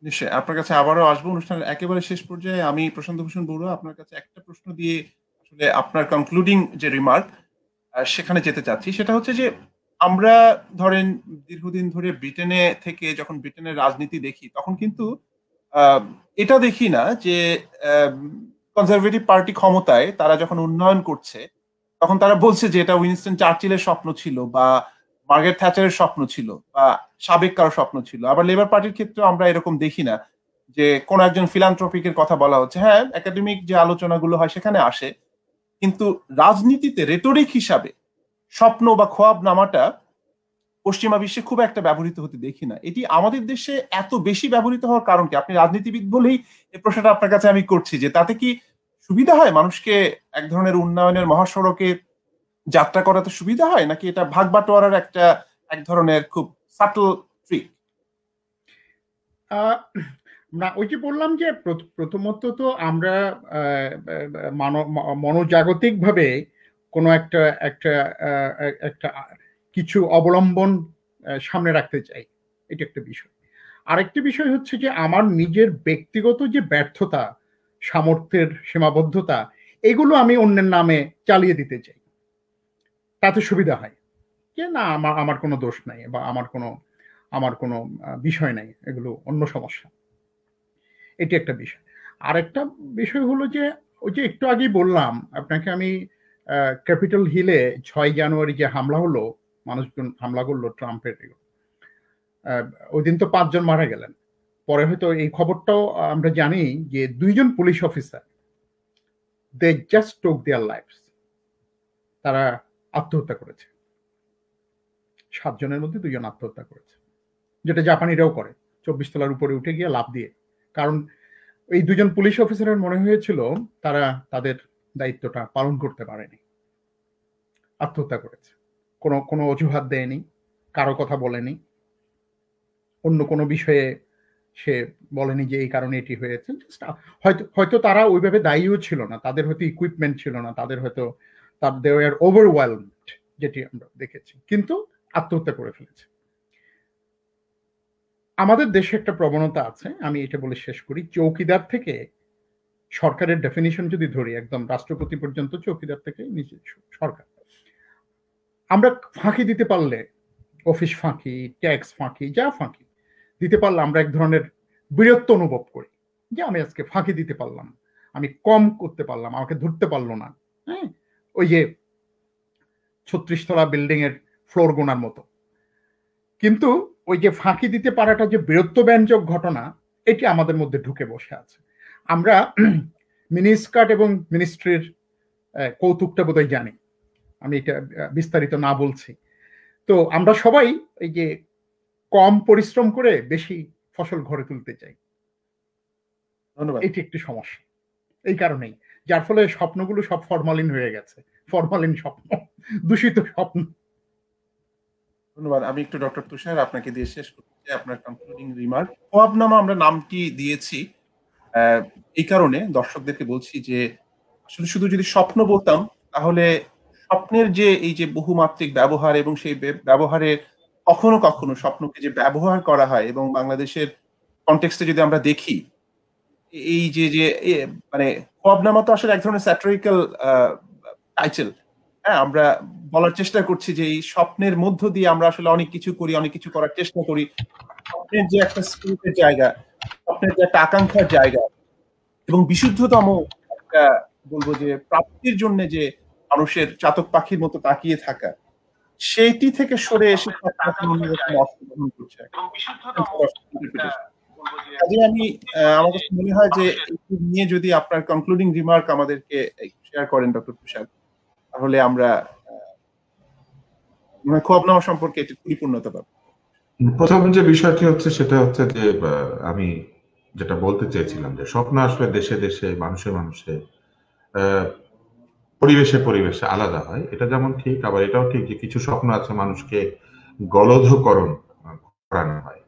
নিশ্চয়ই আপনার কাছে আবারও আসবো অনুষ্ঠানের একেবারে শেষ পর্যায়ে। আমি প্রশান্ত ভূষণ বড়ুয়া আপনার কাছে একটা প্রশ্ন দিয়ে আসলে আপনার কনক্লুডিং যে রিমার্ক সেখানে যেতে চাচ্ছি। সেটা হচ্ছে যে আমরা ধরেন দীর্ঘদিন ধরে ব্রিটেনে থেকে যখন ব্রিটেনের রাজনীতি দেখি তখন কিন্তু এটা দেখি না যে কনজারভেটিভ পার্টি ক্ষমতায় তারা যখন উন্নয়ন করছে তখন তারা বলছে যে এটা উইনস্টন চার্চিলের স্বপ্ন ছিল বা মার্গারেট থ্যাচারের স্বপ্ন ছিল বা সাবেক কারো স্বপ্ন ছিল। আবার লেবার পার্টির ক্ষেত্রে আমরা এরকম দেখি না যে কোন একজন ফিলান্থ্রপিকের কথা বলা হচ্ছে। হ্যাঁ, একাডেমিক যে আলোচনাগুলো হয় সেখানে আসে, কিন্তু রাজনীতিতে রেটরিক হিসাবে স্বপ্ন বা খোয়াব নামাটা পশ্চিমা বিশ্বে খুব একটা ব্যবহৃত হতে দেখি না। এটি আমাদের দেশে এত বেশি ব্যবহৃত হওয়ার কারণ কি? আপনি রাজনীতিবিদ বলেই এই প্রশ্নটা আপনার কাছে আমি করছি যে তাতে কি সুবিধা হয় মানুষকে এক ধরনের উন্নয়নের মহাসড়কে যাত্রা করাতে সুবিধা হয়, নাকি এটা ভাগ বাটোয়ারার একটা এক ধরনের খুব সাটল ট্রিক? না, ওই যে বললাম যে প্রথমত তো আমরা মনোজাগতিক ভাবে কোনো একটা একটা একটা কিছু অবলম্বন সামনে রাখতে চাই, এটা একটা বিষয়। আরেকটি বিষয় হচ্ছে যে আমার নিজের ব্যক্তিগত যে ব্যর্থতা, সামর্থ্যের সীমাবদ্ধতা, এগুলো আমি অন্যের নামে চালিয়ে দিতে চাই, তাতে সুবিধা হয় যে না আমার কোনো দোষ নাই বা আমার কোনো বিষয় নাই, এগুলো অন্য সমস্যা। এটি একটা বিষয়। আরেকটা বিষয় হলো যে ওই যে একটু আগেই বললাম আপনাকে আমি, ক্যাপিটাল হিলে 6 জানুয়ারি যে হামলা হলো, মানুষজন হামলা করলো ট্রাম্পের, ওই দিন তো 5 জন মারা গেলেন। পরে হয়তো এই খবরটাও আমরা জানি যে 2 জন পুলিশ অফিসার দে জাস্ট টোক দেয়ার লাইফস, তারা আত্মহত্যা করেছে। 7 জনের মধ্যে 2 জন আত্মহত্যা করেছে, যেটা জাপানিরাও করে, 24 তলার উপরে উঠে গিয়ে লাফ দিয়ে। কারণ এই 2 জন পুলিশ অফিসারের মনে হয়েছিল তারা তাদের দায়িত্বটা পালন করতে পারেনি, আত্মহত্যা করেছে। কোনো অজুহাত দেয়নি, কারো কথা বলেনি, অন্য কোনো বিষয়ে সে বলেনি যে এই কারণে এটি হয়েছে। হয়তো তারা ওইভাবে দায়ীও ছিল না, তাদের হয়তো ইকুইপমেন্ট ছিল না, তাদের হয়তো দে ওয়ার ওভারওয়েলমড, যেটি আমরা দেখেছি, কিন্তু আত্মহত্যা করে ফেলেছে। আমাদের দেশে একটা প্রবণতা আছে, আমি এটা বলে শেষ করি, চৌকিদার থেকে সরকারের ডেফিনিশন যদি ধরি, একদম রাষ্ট্রপতি পর্যন্ত চৌকিদার থেকে নিচে সরকার, আমরা ফাঁকি দিতে পারলে, অফিস ফাঁকি, ট্যাক্স ফাঁকি, যা ফাঁকি দিতে পারলে আমরা এক ধরনের বীরত্ব অনুভব করি যে আমি আজকে ফাঁকি দিতে পারলাম, আমি কম করতে পারলাম, আমাকে ধরতে পারলো না। হ্যাঁ, ওই যে 36 তলা বিল্ডিং এর ফ্লোর গোনার মতো। কিন্তু ওই যে ফাঁকি দিতে পারাটা যে বীরত্বব্যঞ্জক ঘটনা, এটি আমাদের মধ্যে ঢুকে বসে আছে। আমরা মিনিস্কার্ট এবং মিনিস্ট্রির কৌতুকটা বোধহয় জানি, আমি এটা বিস্তারিত না বলছি। তো আমরা সবাই এই যে কম পরিশ্রম করে বেশি ফসল ঘরে তুলতে চাই, এটি একটি সমস্যা। এই কারণেই, যার ফলে স্বপ্নগুলো সব ফরমালিন হয়ে গেছে, ফরমালিন স্বপ্ন, দূষিত স্বপ্ন। ধন্যবাদ। আমি একটু ডক্টর তুষার আপনাকে দিয়ে শেষ করতে, আপনার কনক্লুডিং রিমার্ক। খোয়াবনামা আমরা নামটি দিয়েছি এই কারণে দর্শকদেরকে বলছি যে আসলে শুধু যদি স্বপ্ন বলতাম তাহলে স্বপ্নের যে এই যে বহুমাত্রিক ব্যবহার এবং সেই ব্যবহারে কখনো কখনো স্বপ্নকে যে ব্যবহার করা হয়, এবং বাংলাদেশের কনটেক্সটে যদি আমরা দেখি এই যে যে মানে খোয়াবনামা তো আসলে এক ধরনের স্যাটারিক্যাল টাইটেল। হ্যাঁ, আমরা বলার চেষ্টা করছি যে এই স্বপ্নের মধ্য দিয়ে আমরা আসলে অনেক কিছু করি, অনেক কিছু করার চেষ্টা করি। স্বপ্নের যে একটা স্পিরিটের জায়গা, স্বপ্নের যে একটা আকাঙ্ক্ষার জায়গা, এবং বিশুদ্ধতম একটা বলবো যে প্রাপ্তির জন্য যে মানুষের চাতক পাখির মতো তাকিয়ে থাকা, সেইটি থেকে সরে এসে অর্থগ্রহণ করছে। কাজে আমি আমার কাছে মনে হয় যে একটু নিয়ে যদি আপনার কনক্লুডিং রিমার্ক আমাদেরকে শেয়ার করেন ডক্টর তুষার, তাহলে আমরা খোয়াবনামা সম্পর্কে একটু পরিপূর্ণতা পাবো। প্রথম যে বিষয়টি হচ্ছে সেটা হচ্ছে যে আমি যেটা বলতে চেয়েছিলাম যে স্বপ্ন আসলে দেশে দেশে মানুষে মানুষে পরিবেশে পরিবেশে আলাদা হয়, এটা যেমন ঠিক, আবার এটাও ঠিক যে কিছু স্বপ্ন আছে মানুষকে গলধকরণ করানো হয়।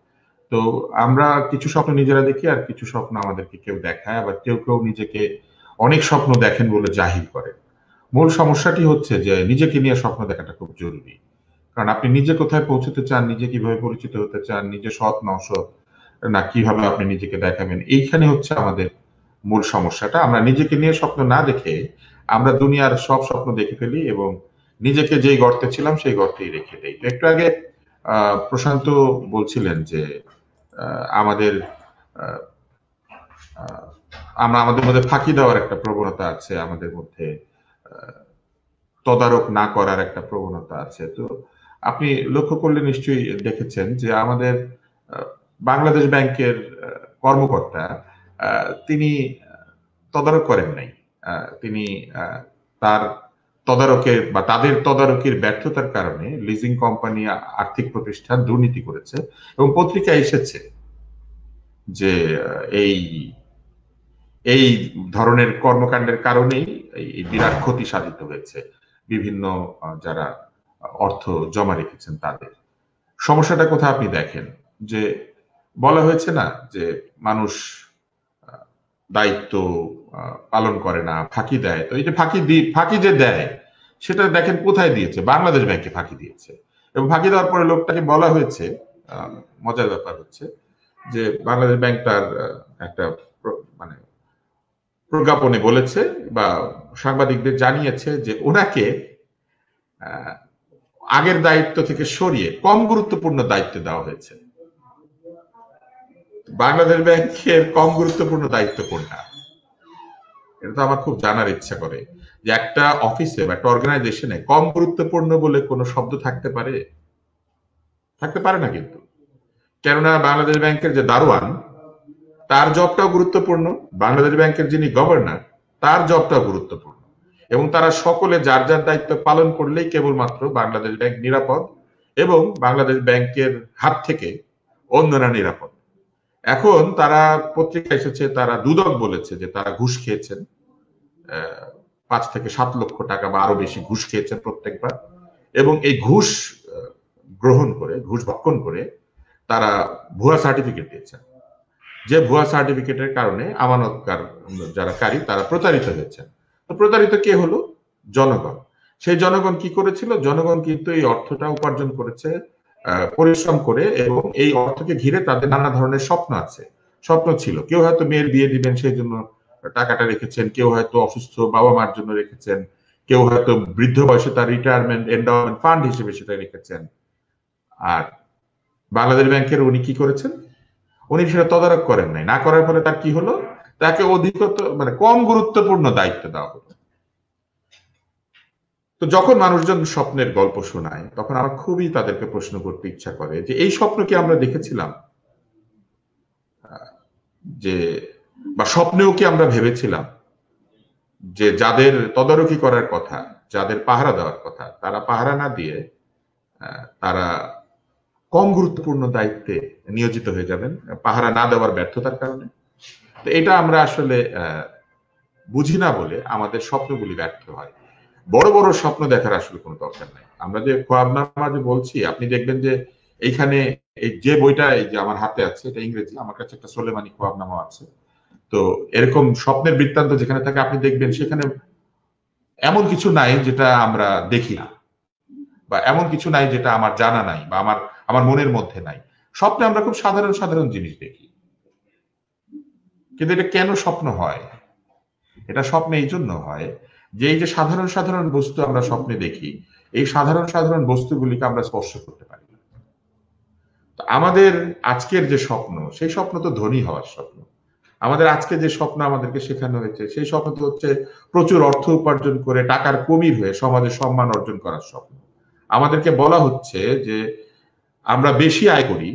তো আমরা কিছু স্বপ্ন নিজেরা দেখি, আর কিছু স্বপ্ন আমাদেরকে কেউ দেখায়, আবার কেউ কেউ নিজেকে অনেক স্বপ্ন দেখেন বলে জাহির করে। মূল সমস্যাটি হচ্ছে যে নিজেকে নিয়ে স্বপ্ন দেখাটা খুব জরুরি। কারণ আপনি নিজে কোথায় পৌঁছতে চান, নিজে কিভাবে পরিচিত হতে চান, নিজে সৎ না অসৎ, না কিভাবে আপনি নিজেকে দেখাবেন, এইখানে হচ্ছে আমাদের মূল সমস্যাটা। আমরা নিজেকে নিয়ে স্বপ্ন না দেখে আমরা দুনিয়ার সব স্বপ্ন দেখে ফেলি এবং নিজেকে যেই গর্তে ছিলাম সেই গর্তেই রেখে দেই। তো একটু আগে প্রশান্ত বলছিলেন যে আমাদের আমরা আমাদের মধ্যে ফাঁকি দেওয়ার একটা প্রবণতা আছে, আমাদের মধ্যে তদারক না করার একটা প্রবণতা আছে। তো আপনি লক্ষ্য করলে নিশ্চয়ই দেখেছেন যে আমাদের বাংলাদেশ ব্যাংকের কর্মকর্তা তিনি তদারক করেন নাই। তিনি তার তদারকের বা তাদের তদারকির ব্যর্থতার কারণে লিজিং কোম্পানি, আর্থিক প্রতিষ্ঠান দুর্নীতি করেছে এবং পত্রিকায় এসেছে যে এই ধরনের কর্মকাণ্ডের কারণেই এই বিরাট ক্ষতি সাধিত হয়েছে বিভিন্ন যারা অর্থ জমা রেখেছেন তাদের। সমস্যাটা কোথায় আপনি দেখেন যে বলা হয়েছে না যে মানুষ দায়িত্ব পালন করে না, ফাঁকি দেয়। তো এই যে ফাঁকি যে দেয় সেটা দেখেন কোথায় দিয়েছে, বাংলাদেশ ব্যাংকে ফাঁকি দিয়েছে। এবং ফাঁকি দেওয়ার পরে লোকটাকে বলা হয়েছে, মজার ব্যাপার হচ্ছে যে বাংলাদেশ ব্যাংক তার একটা মানে প্রজ্ঞাপনে বলেছে বা সাংবাদিকদের জানিয়েছে যে ওনাকে আগের দায়িত্ব থেকে সরিয়ে কম গুরুত্বপূর্ণ দায়িত্ব দেওয়া হয়েছে। বাংলাদেশ ব্যাংকের কম গুরুত্বপূর্ণ দায়িত্ব কোনটা? এটা তো আমার খুব জানার ইচ্ছা করে যে একটা অফিসে বা একটা অর্গানাইজেশনে কম গুরুত্বপূর্ণ বলে কোনো শব্দ থাকতে পারে? থাকতে পারে না কিন্তু। কেননা বাংলাদেশ ব্যাংকের যে দারোয়ান, তার জবটাও গুরুত্বপূর্ণ, বাংলাদেশ ব্যাংকের যিনি গভর্নর তার জবটাও গুরুত্বপূর্ণ, এবং তারা সকলে যার যার দায়িত্ব পালন করলেই কেবলমাত্র বাংলাদেশ ব্যাংক নিরাপদ এবং বাংলাদেশ ব্যাংকের হাত থেকে অন্যরা নিরাপদ। এখন তারা পত্রিকা এসেছে, তারা দুদক বলেছে যে তারা ঘুষ খেয়েছেন, 5 থেকে 7 লক্ষ টাকা বা আরো বেশি ঘুষ খেয়েছেন প্রত্যেকবার, এবং এই ঘুষ গ্রহণ করে, ঘুষ ভক্ষণ করে তারা ভুয়া সার্টিফিকেট দিয়েছেন, যে ভুয়া সার্টিফিকেটের কারণে আমানতকার যারা কারী তারা প্রতারিত হয়েছেন। তো প্রতারিত কে হলো? জনগণ। সেই জনগণ কি করেছিল? জনগণ কিন্তু এই অর্থটা উপার্জন করেছে পরিশ্রম করে, এবং এই অর্থকে ঘিরে তাদের নানা ধরনের স্বপ্ন আছে, স্বপ্ন ছিল। কেউ হয়তো মেয়ের বিয়ে দিবেন সেই জন্য টাকাটা রেখেছেন, কেউ হয়তো অসুস্থ বাবা মার জন্য রেখেছেন, কেউ হয়তো বৃদ্ধ বয়সে তার রিটায়ারমেন্ট এন্ডাওমেন্ট ফান্ড হিসেবে সেটা রেখেছেন। আর বাংলাদেশ ব্যাংকের উনি কি করেছেন? উনি সেটা তদারক করেন নাই। না করার ফলে তার কি হলো? তাকে মানে কম গুরুত্বপূর্ণ দায়িত্ব দেওয়া হলো। তো যখন মানুষজন স্বপ্নের গল্প শোনায় তখন আমার খুবই তাদেরকে প্রশ্ন করতে ইচ্ছা করে যে এই স্বপ্ন কি আমরা দেখেছিলাম, যে বা স্বপ্নেও কি আমরা ভেবেছিলাম যে যাদের তদারকি করার কথা, যাদের পাহারা দেওয়ার কথা, তারা পাহারা না দিয়ে তারা কম গুরুত্বপূর্ণ দায়িত্বে নিয়োজিত হয়ে যাবেন পাহারা না দেওয়ার ব্যর্থতার কারণে? তো এটা আমরা আসলে বুঝি না বলে আমাদের স্বপ্নগুলি ব্যর্থ হয়। বড় বড় স্বপ্ন দেখার আসলে কোনো দরকার নাই। আমরা যে খোয়াবনামা যে বলছি, আপনি দেখবেন যে এইখানে এই যে বইটা এই যে আমার হাতে আছে, এটা ইংরেজি, আমার কাছে একটা সোলেমানি খোয়াবনামা আছে। তো এরকম স্বপ্নের বৃত্তান্ত যেখানে থাকে আপনি দেখবেন সেখানে এমন কিছু নাই যেটা আমরা দেখি না, বা এমন কিছু নাই যেটা আমার জানা নাই বা আমার মনের মধ্যে নাই। স্বপ্নে আমরা খুব সাধারণ সাধারণ জিনিস দেখি, কিন্তু এটা কেন স্বপ্ন হয়? এটা স্বপ্নে এই জন্য হয় যে এই যে সাধারণ সাধারণ বস্তু আমরা স্বপ্নে দেখি, এই সাধারণ সাধারণ বস্তুগুলিকে আমরা স্পর্শ করতে পারি। আমাদের আজকের যে স্বপ্ন, সেই স্বপ্ন তো ধনী হওয়ার স্বপ্ন। আমাদের আজকে যে স্বপ্ন আমাদেরকে শেখানো হয়েছে, সেই স্বপ্ন তো হচ্ছে প্রচুর অর্থ উপার্জন করে টাকার কুমির হয়ে সমাজে সম্মান অর্জন করার স্বপ্ন। আমাদেরকে বলা হচ্ছে যে আমরা বেশি আয় করি,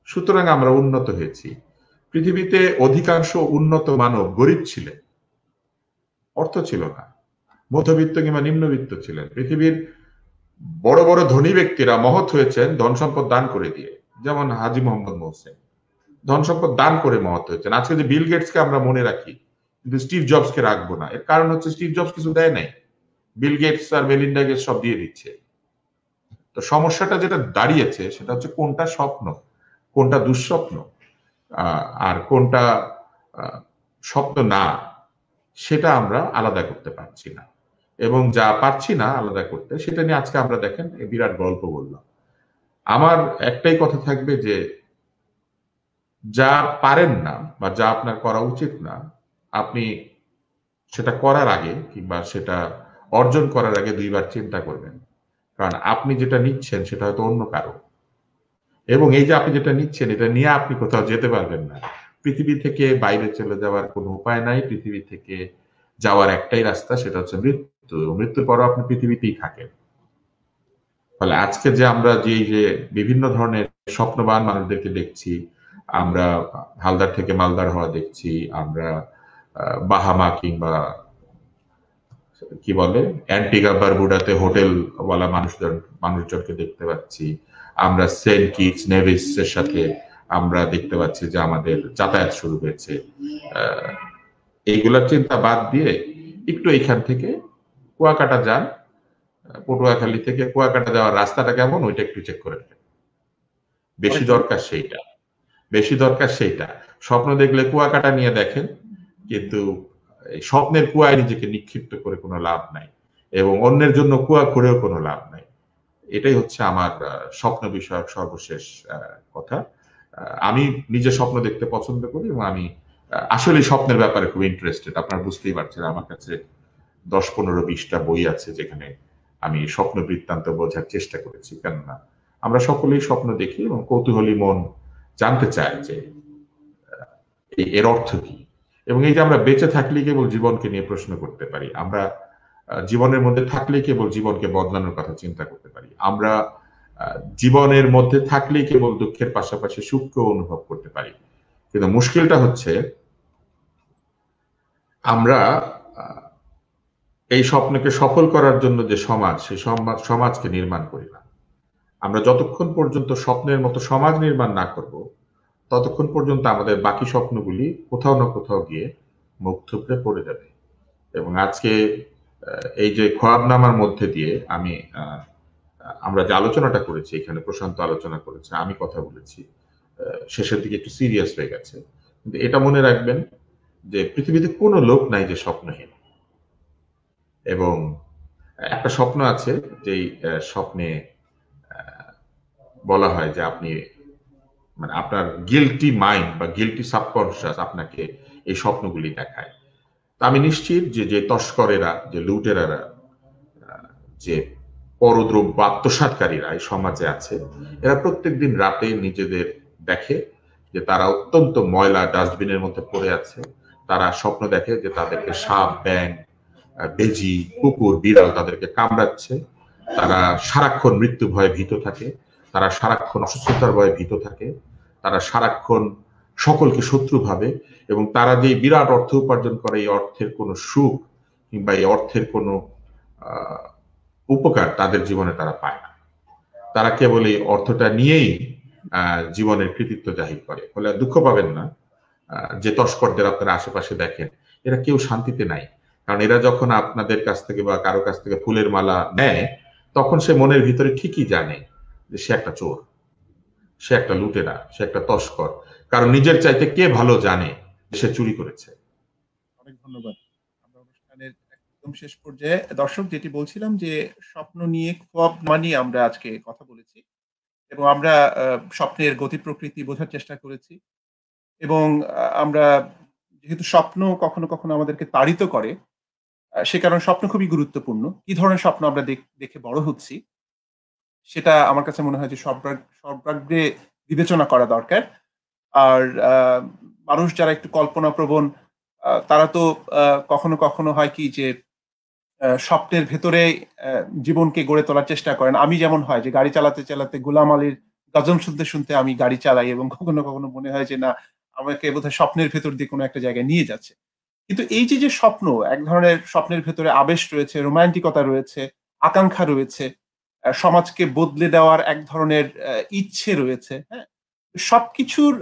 সুতরাং আমরা উন্নত হয়েছি। পৃথিবীতে অধিকাংশ উন্নত মানব গরিব ছিলেন, অর্থ ছিল না, মধ্যবিত্ত কিংবা নিম্নবিত্ত ছিলেন। পৃথিবীর বড় বড় ধনী ব্যক্তিরা মহৎ হয়েছেন ধন সম্পদ দান করে দিয়ে, যেমন হাজী মোহাম্মদ মোহসেন। ধন সম্পদ দান করে মহৎ হয়েছেন। আজকে যে বিল গেটসকে আমরা মনে রাখি কিন্তু স্টিভ জবসকে রাখবো না, এর কারণ হচ্ছে স্টিভ জবস কিছু দেয় নাই, বিল গেটস আর মেলিন্ডা গেটস সব দিয়ে দিচ্ছে। তো সমস্যাটা যেটা দাঁড়িয়েছে সেটা হচ্ছে কোনটা স্বপ্ন, কোনটা দুঃস্বপ্ন, আর কোনটা স্বপ্ন না, সেটা আমরা আলাদা করতে পারছি না। এবং যা পারছি না আলাদা করতে, সেটা নিয়ে আজকে আমরা দেখেন বিরাট গল্প বললাম। আমার একটাই কথা থাকবে যে যা পারেন না বা যা আপনার করা উচিত না, আপনি সেটা করার আগে কিংবা সেটা অর্জন করার আগে দুইবার চিন্তা করবেন। কারণ আপনি যেটা নিচ্ছেন সেটা হয়তো অন্য কারো, এবং এই যে আপনি যেটা নিচ্ছেন এটা নিয়ে আপনি কোথাও যেতে পারবেন না। পৃথিবী থেকে বাইরে চলে যাওয়ার কোনো উপায় নাই। পৃথিবী থেকে যাওয়ার একটাই রাস্তা, সেটা হচ্ছে মৃত্যু। মৃত্যুর পরও আপনি পৃথিবীতেই থাকেন। ফলে আজকে যে আমরা যে বিভিন্ন ধরনের স্বপ্নবান মানুষদেরকে দেখছি, আমরা হালদার থেকে মালদার হওয়া দেখছি, আমরা বাহামা কিংবা কি বলে অ্যান্টিগা বারবুডাতে হোটেলওয়ালা মানুষজনকে দেখতে পাচ্ছি, আমরা সেন্ট কিটস নেভিস এর সাথে আমরা দেখতে পাচ্ছি যে আমাদের যাতায়াত শুরু হয়েছে। এইগুলার চিন্তা বাদ দিয়ে একটু এইখান থেকে কুয়াকাটা যান, পটুয়াখালী থেকে কুয়াকাটা যাওয়ার রাস্তাটা কেমন ওইটা একটু চেক করে নেবেন। বেশি দরকার সেইটা। স্বপ্ন দেখলে কুয়াকাটা নিয়ে দেখেন, কিন্তু স্বপ্নের কুয়ায় নিজেকে নিক্ষিপ্ত করে কোনো লাভ নাই, এবং অন্যের জন্য কুয়া করেও কোনো লাভ নাই। এটাই হচ্ছে আমার স্বপ্ন বিষয়ক সর্বশেষ কথা। আমি নিজে স্বপ্ন দেখতে পছন্দ করি, এবং আমি আসলে স্বপ্নের ব্যাপারে খুব ইন্টারেস্টেড। আপনারা বুঝতেই পারছেন আমার কাছে 10-15-20টা বই আছে যেখানে আমি স্বপ্ন বৃত্তান্ত বোঝার চেষ্টা করেছি। কেননা আমরা সকলেই স্বপ্ন দেখি এবং কৌতূহলী মন জানতে চায় যে এর অর্থ কি। এবং এই যে আমরা বেঁচে থাকলেই কেবল জীবনকে নিয়ে প্রশ্ন করতে পারি, আমরা জীবনের মধ্যে থাকলেই কেবল জীবনকে বদলানোর কথা চিন্তা করতে পারি, আমরা জীবনের মধ্যে থাকলেই কেবল দুঃখের পাশাপাশি সুখকেও অনুভব করতে পারি। কিন্তু মুশকিলটা হচ্ছে আমরা এই স্বপ্নকে সফল করার জন্য যে সমাজ, সেই সমাজকে নির্মাণ করি না। আমরা যতক্ষণ পর্যন্ত স্বপ্নের মতো সমাজ নির্মাণ না করব, ততক্ষণ পর্যন্ত আমাদের বাকি স্বপ্নগুলি কোথাও না কোথাও গিয়ে মুখ থুবড়ে পড়ে যাবে। এবং আজকে এই যে খোয়াবনামার মধ্যে দিয়ে আমরা যে আলোচনাটা করেছি, এখানে প্রশান্ত আলোচনা করেছে, আমি কথা বলেছি, শেষের দিকে একটু সিরিয়াস হয়ে গেছে। কিন্তু এটা মনে রাখবেন যে পৃথিবীতে কোনো লোক নাই যে স্বপ্নহীন। এবং একটা স্বপ্ন আছে যেই স্বপ্নে বলা হয় যে আপনি মানে আপনার গিল্টি মাইন্ড বা গিল্টি সাবকনশিয়াস আপনাকে এই স্বপ্নগুলি দেখায়। তা আমি নিশ্চিত যে তস্করেরা, যে লুটেরারা, যে পরদ্রব্য আত্মসাৎকারীরা এই সমাজে আছে, এরা প্রত্যেকদিন রাতে নিজেদের দেখে যে তারা অত্যন্ত ময়লা ডাস্টবিনের মধ্যে পড়ে আছে। তারা স্বপ্ন দেখে যে তাদেরকে সাপ, ব্যাঙ, বেজি, কুকুর, বিড়াল তাদেরকে কামড়াচ্ছে। তারা সারাক্ষণ মৃত্যু ভয়ে ভীত থাকে, তারা সারাক্ষণ অসুস্থতার ভয়ে ভীত থাকে, তারা সারাক্ষণ সকলকে শত্রু ভাবে, এবং তারা যে বিরাট অর্থ উপার্জন করে এই অর্থের কোনো সুখ কিংবা এই অর্থের কোনো উপকার তাদের জীবনে তারা পায় না। তারা কেবল এই অর্থটা নিয়েই জীবনের কৃতিত্ব জাহির করে। ফলে দুঃখ পাবেন না যে তস্করদের আপনারা আশেপাশে দেখেন, এরা কেউ শান্তিতে নাই। কারণ এরা যখন আপনাদের কাছ থেকে বা কারো কাছ থেকে ফুলের মালা নেয়, তখন সে মনের ভিতরে ঠিকই জানে যে সে একটা চোর, সে একটা লুটেরা, সে একটা তস্কর। কারণ নিজের চাইতে কে ভালো জানে সে চুরি করেছে। অনেক ধন্যবাদ। আমরা অনুষ্ঠানের একদম শেষ পর্যায়ে দর্শক, যেটি বলছিলাম যে স্বপ্ন নিয়ে খোয়াবনামা নিয়ে আমরা আজকে কথা বলেছি, এবং আমরা স্বপ্নের গতি প্রকৃতি বোঝার চেষ্টা করেছি। এবং আমরা যেহেতু স্বপ্ন কখনো কখনো আমাদেরকে তাড়িত করে, সে কারণে স্বপ্ন খুবই গুরুত্বপূর্ণ। কি ধরনের স্বপ্ন আমরা দেখে বড় হচ্ছি, সেটা আমার কাছে মনে হয় যে সর্বাগ্রে বিবেচনা করা দরকার। আর মানুষ যারা একটু কল্পনাপ্রবণ, তারা তো কখনো কখনো হয় কি যে স্বপ্নের ভেতরে জীবনকে গড়ে তোলার চেষ্টা করেন। আমি যেমন হয় যে গাড়ি চালাতে চালাতে গোলাম আলীর গজল শুনতে শুনতে আমি গাড়ি চালাই, এবং কখনো কখনো মনে হয় যে না, আমাকে বোধহয় স্বপ্নের ভেতর দিয়ে কোনো একটা জায়গায় নিয়ে যাচ্ছে। কিন্তু এই যে স্বপ্ন, এক ধরনের স্বপ্নের ভেতরে আবেশ রয়েছে, রোমান্টিকতা রয়েছে, আকাঙ্ক্ষা রয়েছে, সমাজকে বদলে দেওয়ার এক ধরনের ইচ্ছে রয়েছে। হ্যাঁ, সবকিছুর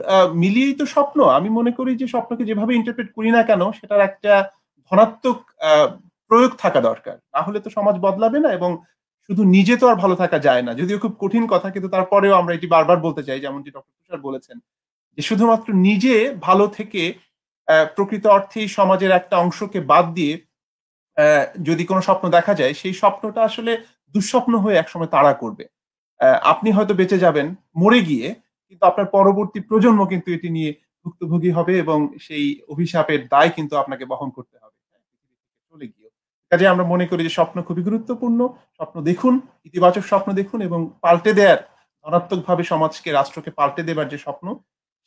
মিলিয়েই তো স্বপ্ন। আমি মনে করি যে স্বপ্নকে যেভাবে ইন্টারপ্রেট করি না কেন সেটার একটা ধনাত্মক প্রয়োগ থাকা দরকার। না হলে তো সমাজ বদলাবে না, এবং শুধু নিজে তো আর ভালো থাকা যায় না। যদিও খুব কঠিন কথা, কিন্তু তারপরেও আমরা এটি বারবার বলতে চাই, যেমনটি ডক্টর তুষার বলেছেন, যে শুধুমাত্র নিজে ভালো থেকে প্রকৃত অর্থেই সমাজের একটা অংশকে বাদ দিয়ে যদি কোনো স্বপ্ন দেখা যায়, সেই স্বপ্নটা আসলে দুঃস্বপ্ন হয়ে একসময় তাড়া করবে। আপনি হয়তো বেঁচে যাবেন মরে গিয়ে, কিন্তু আপনার পরবর্তী প্রজন্ম কিন্তু এটি নিয়ে ভুক্তভোগী হবে, এবং সেই অভিশাপের দায় কিন্তু আপনাকে বহন করতে হবে চলে গিয়ে। কাজে আমরা মনে করি যে স্বপ্ন খুবই গুরুত্বপূর্ণ। স্বপ্ন দেখুন, ইতিবাচক স্বপ্ন দেখুন, এবং পাল্টে দেয়ার, ধনাত্মকভাবে সমাজকে, রাষ্ট্রকে পাল্টে দেবার যে স্বপ্ন,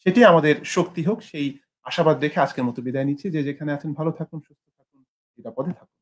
সেটি আমাদের শক্তি হোক। সেই আশাবাদ রেখে আজকের মতো বিদায় নিচ্ছি। যে যেখানে আছেন ভালো থাকুন, সুস্থ থাকুন, নিরাপদে থাকুন।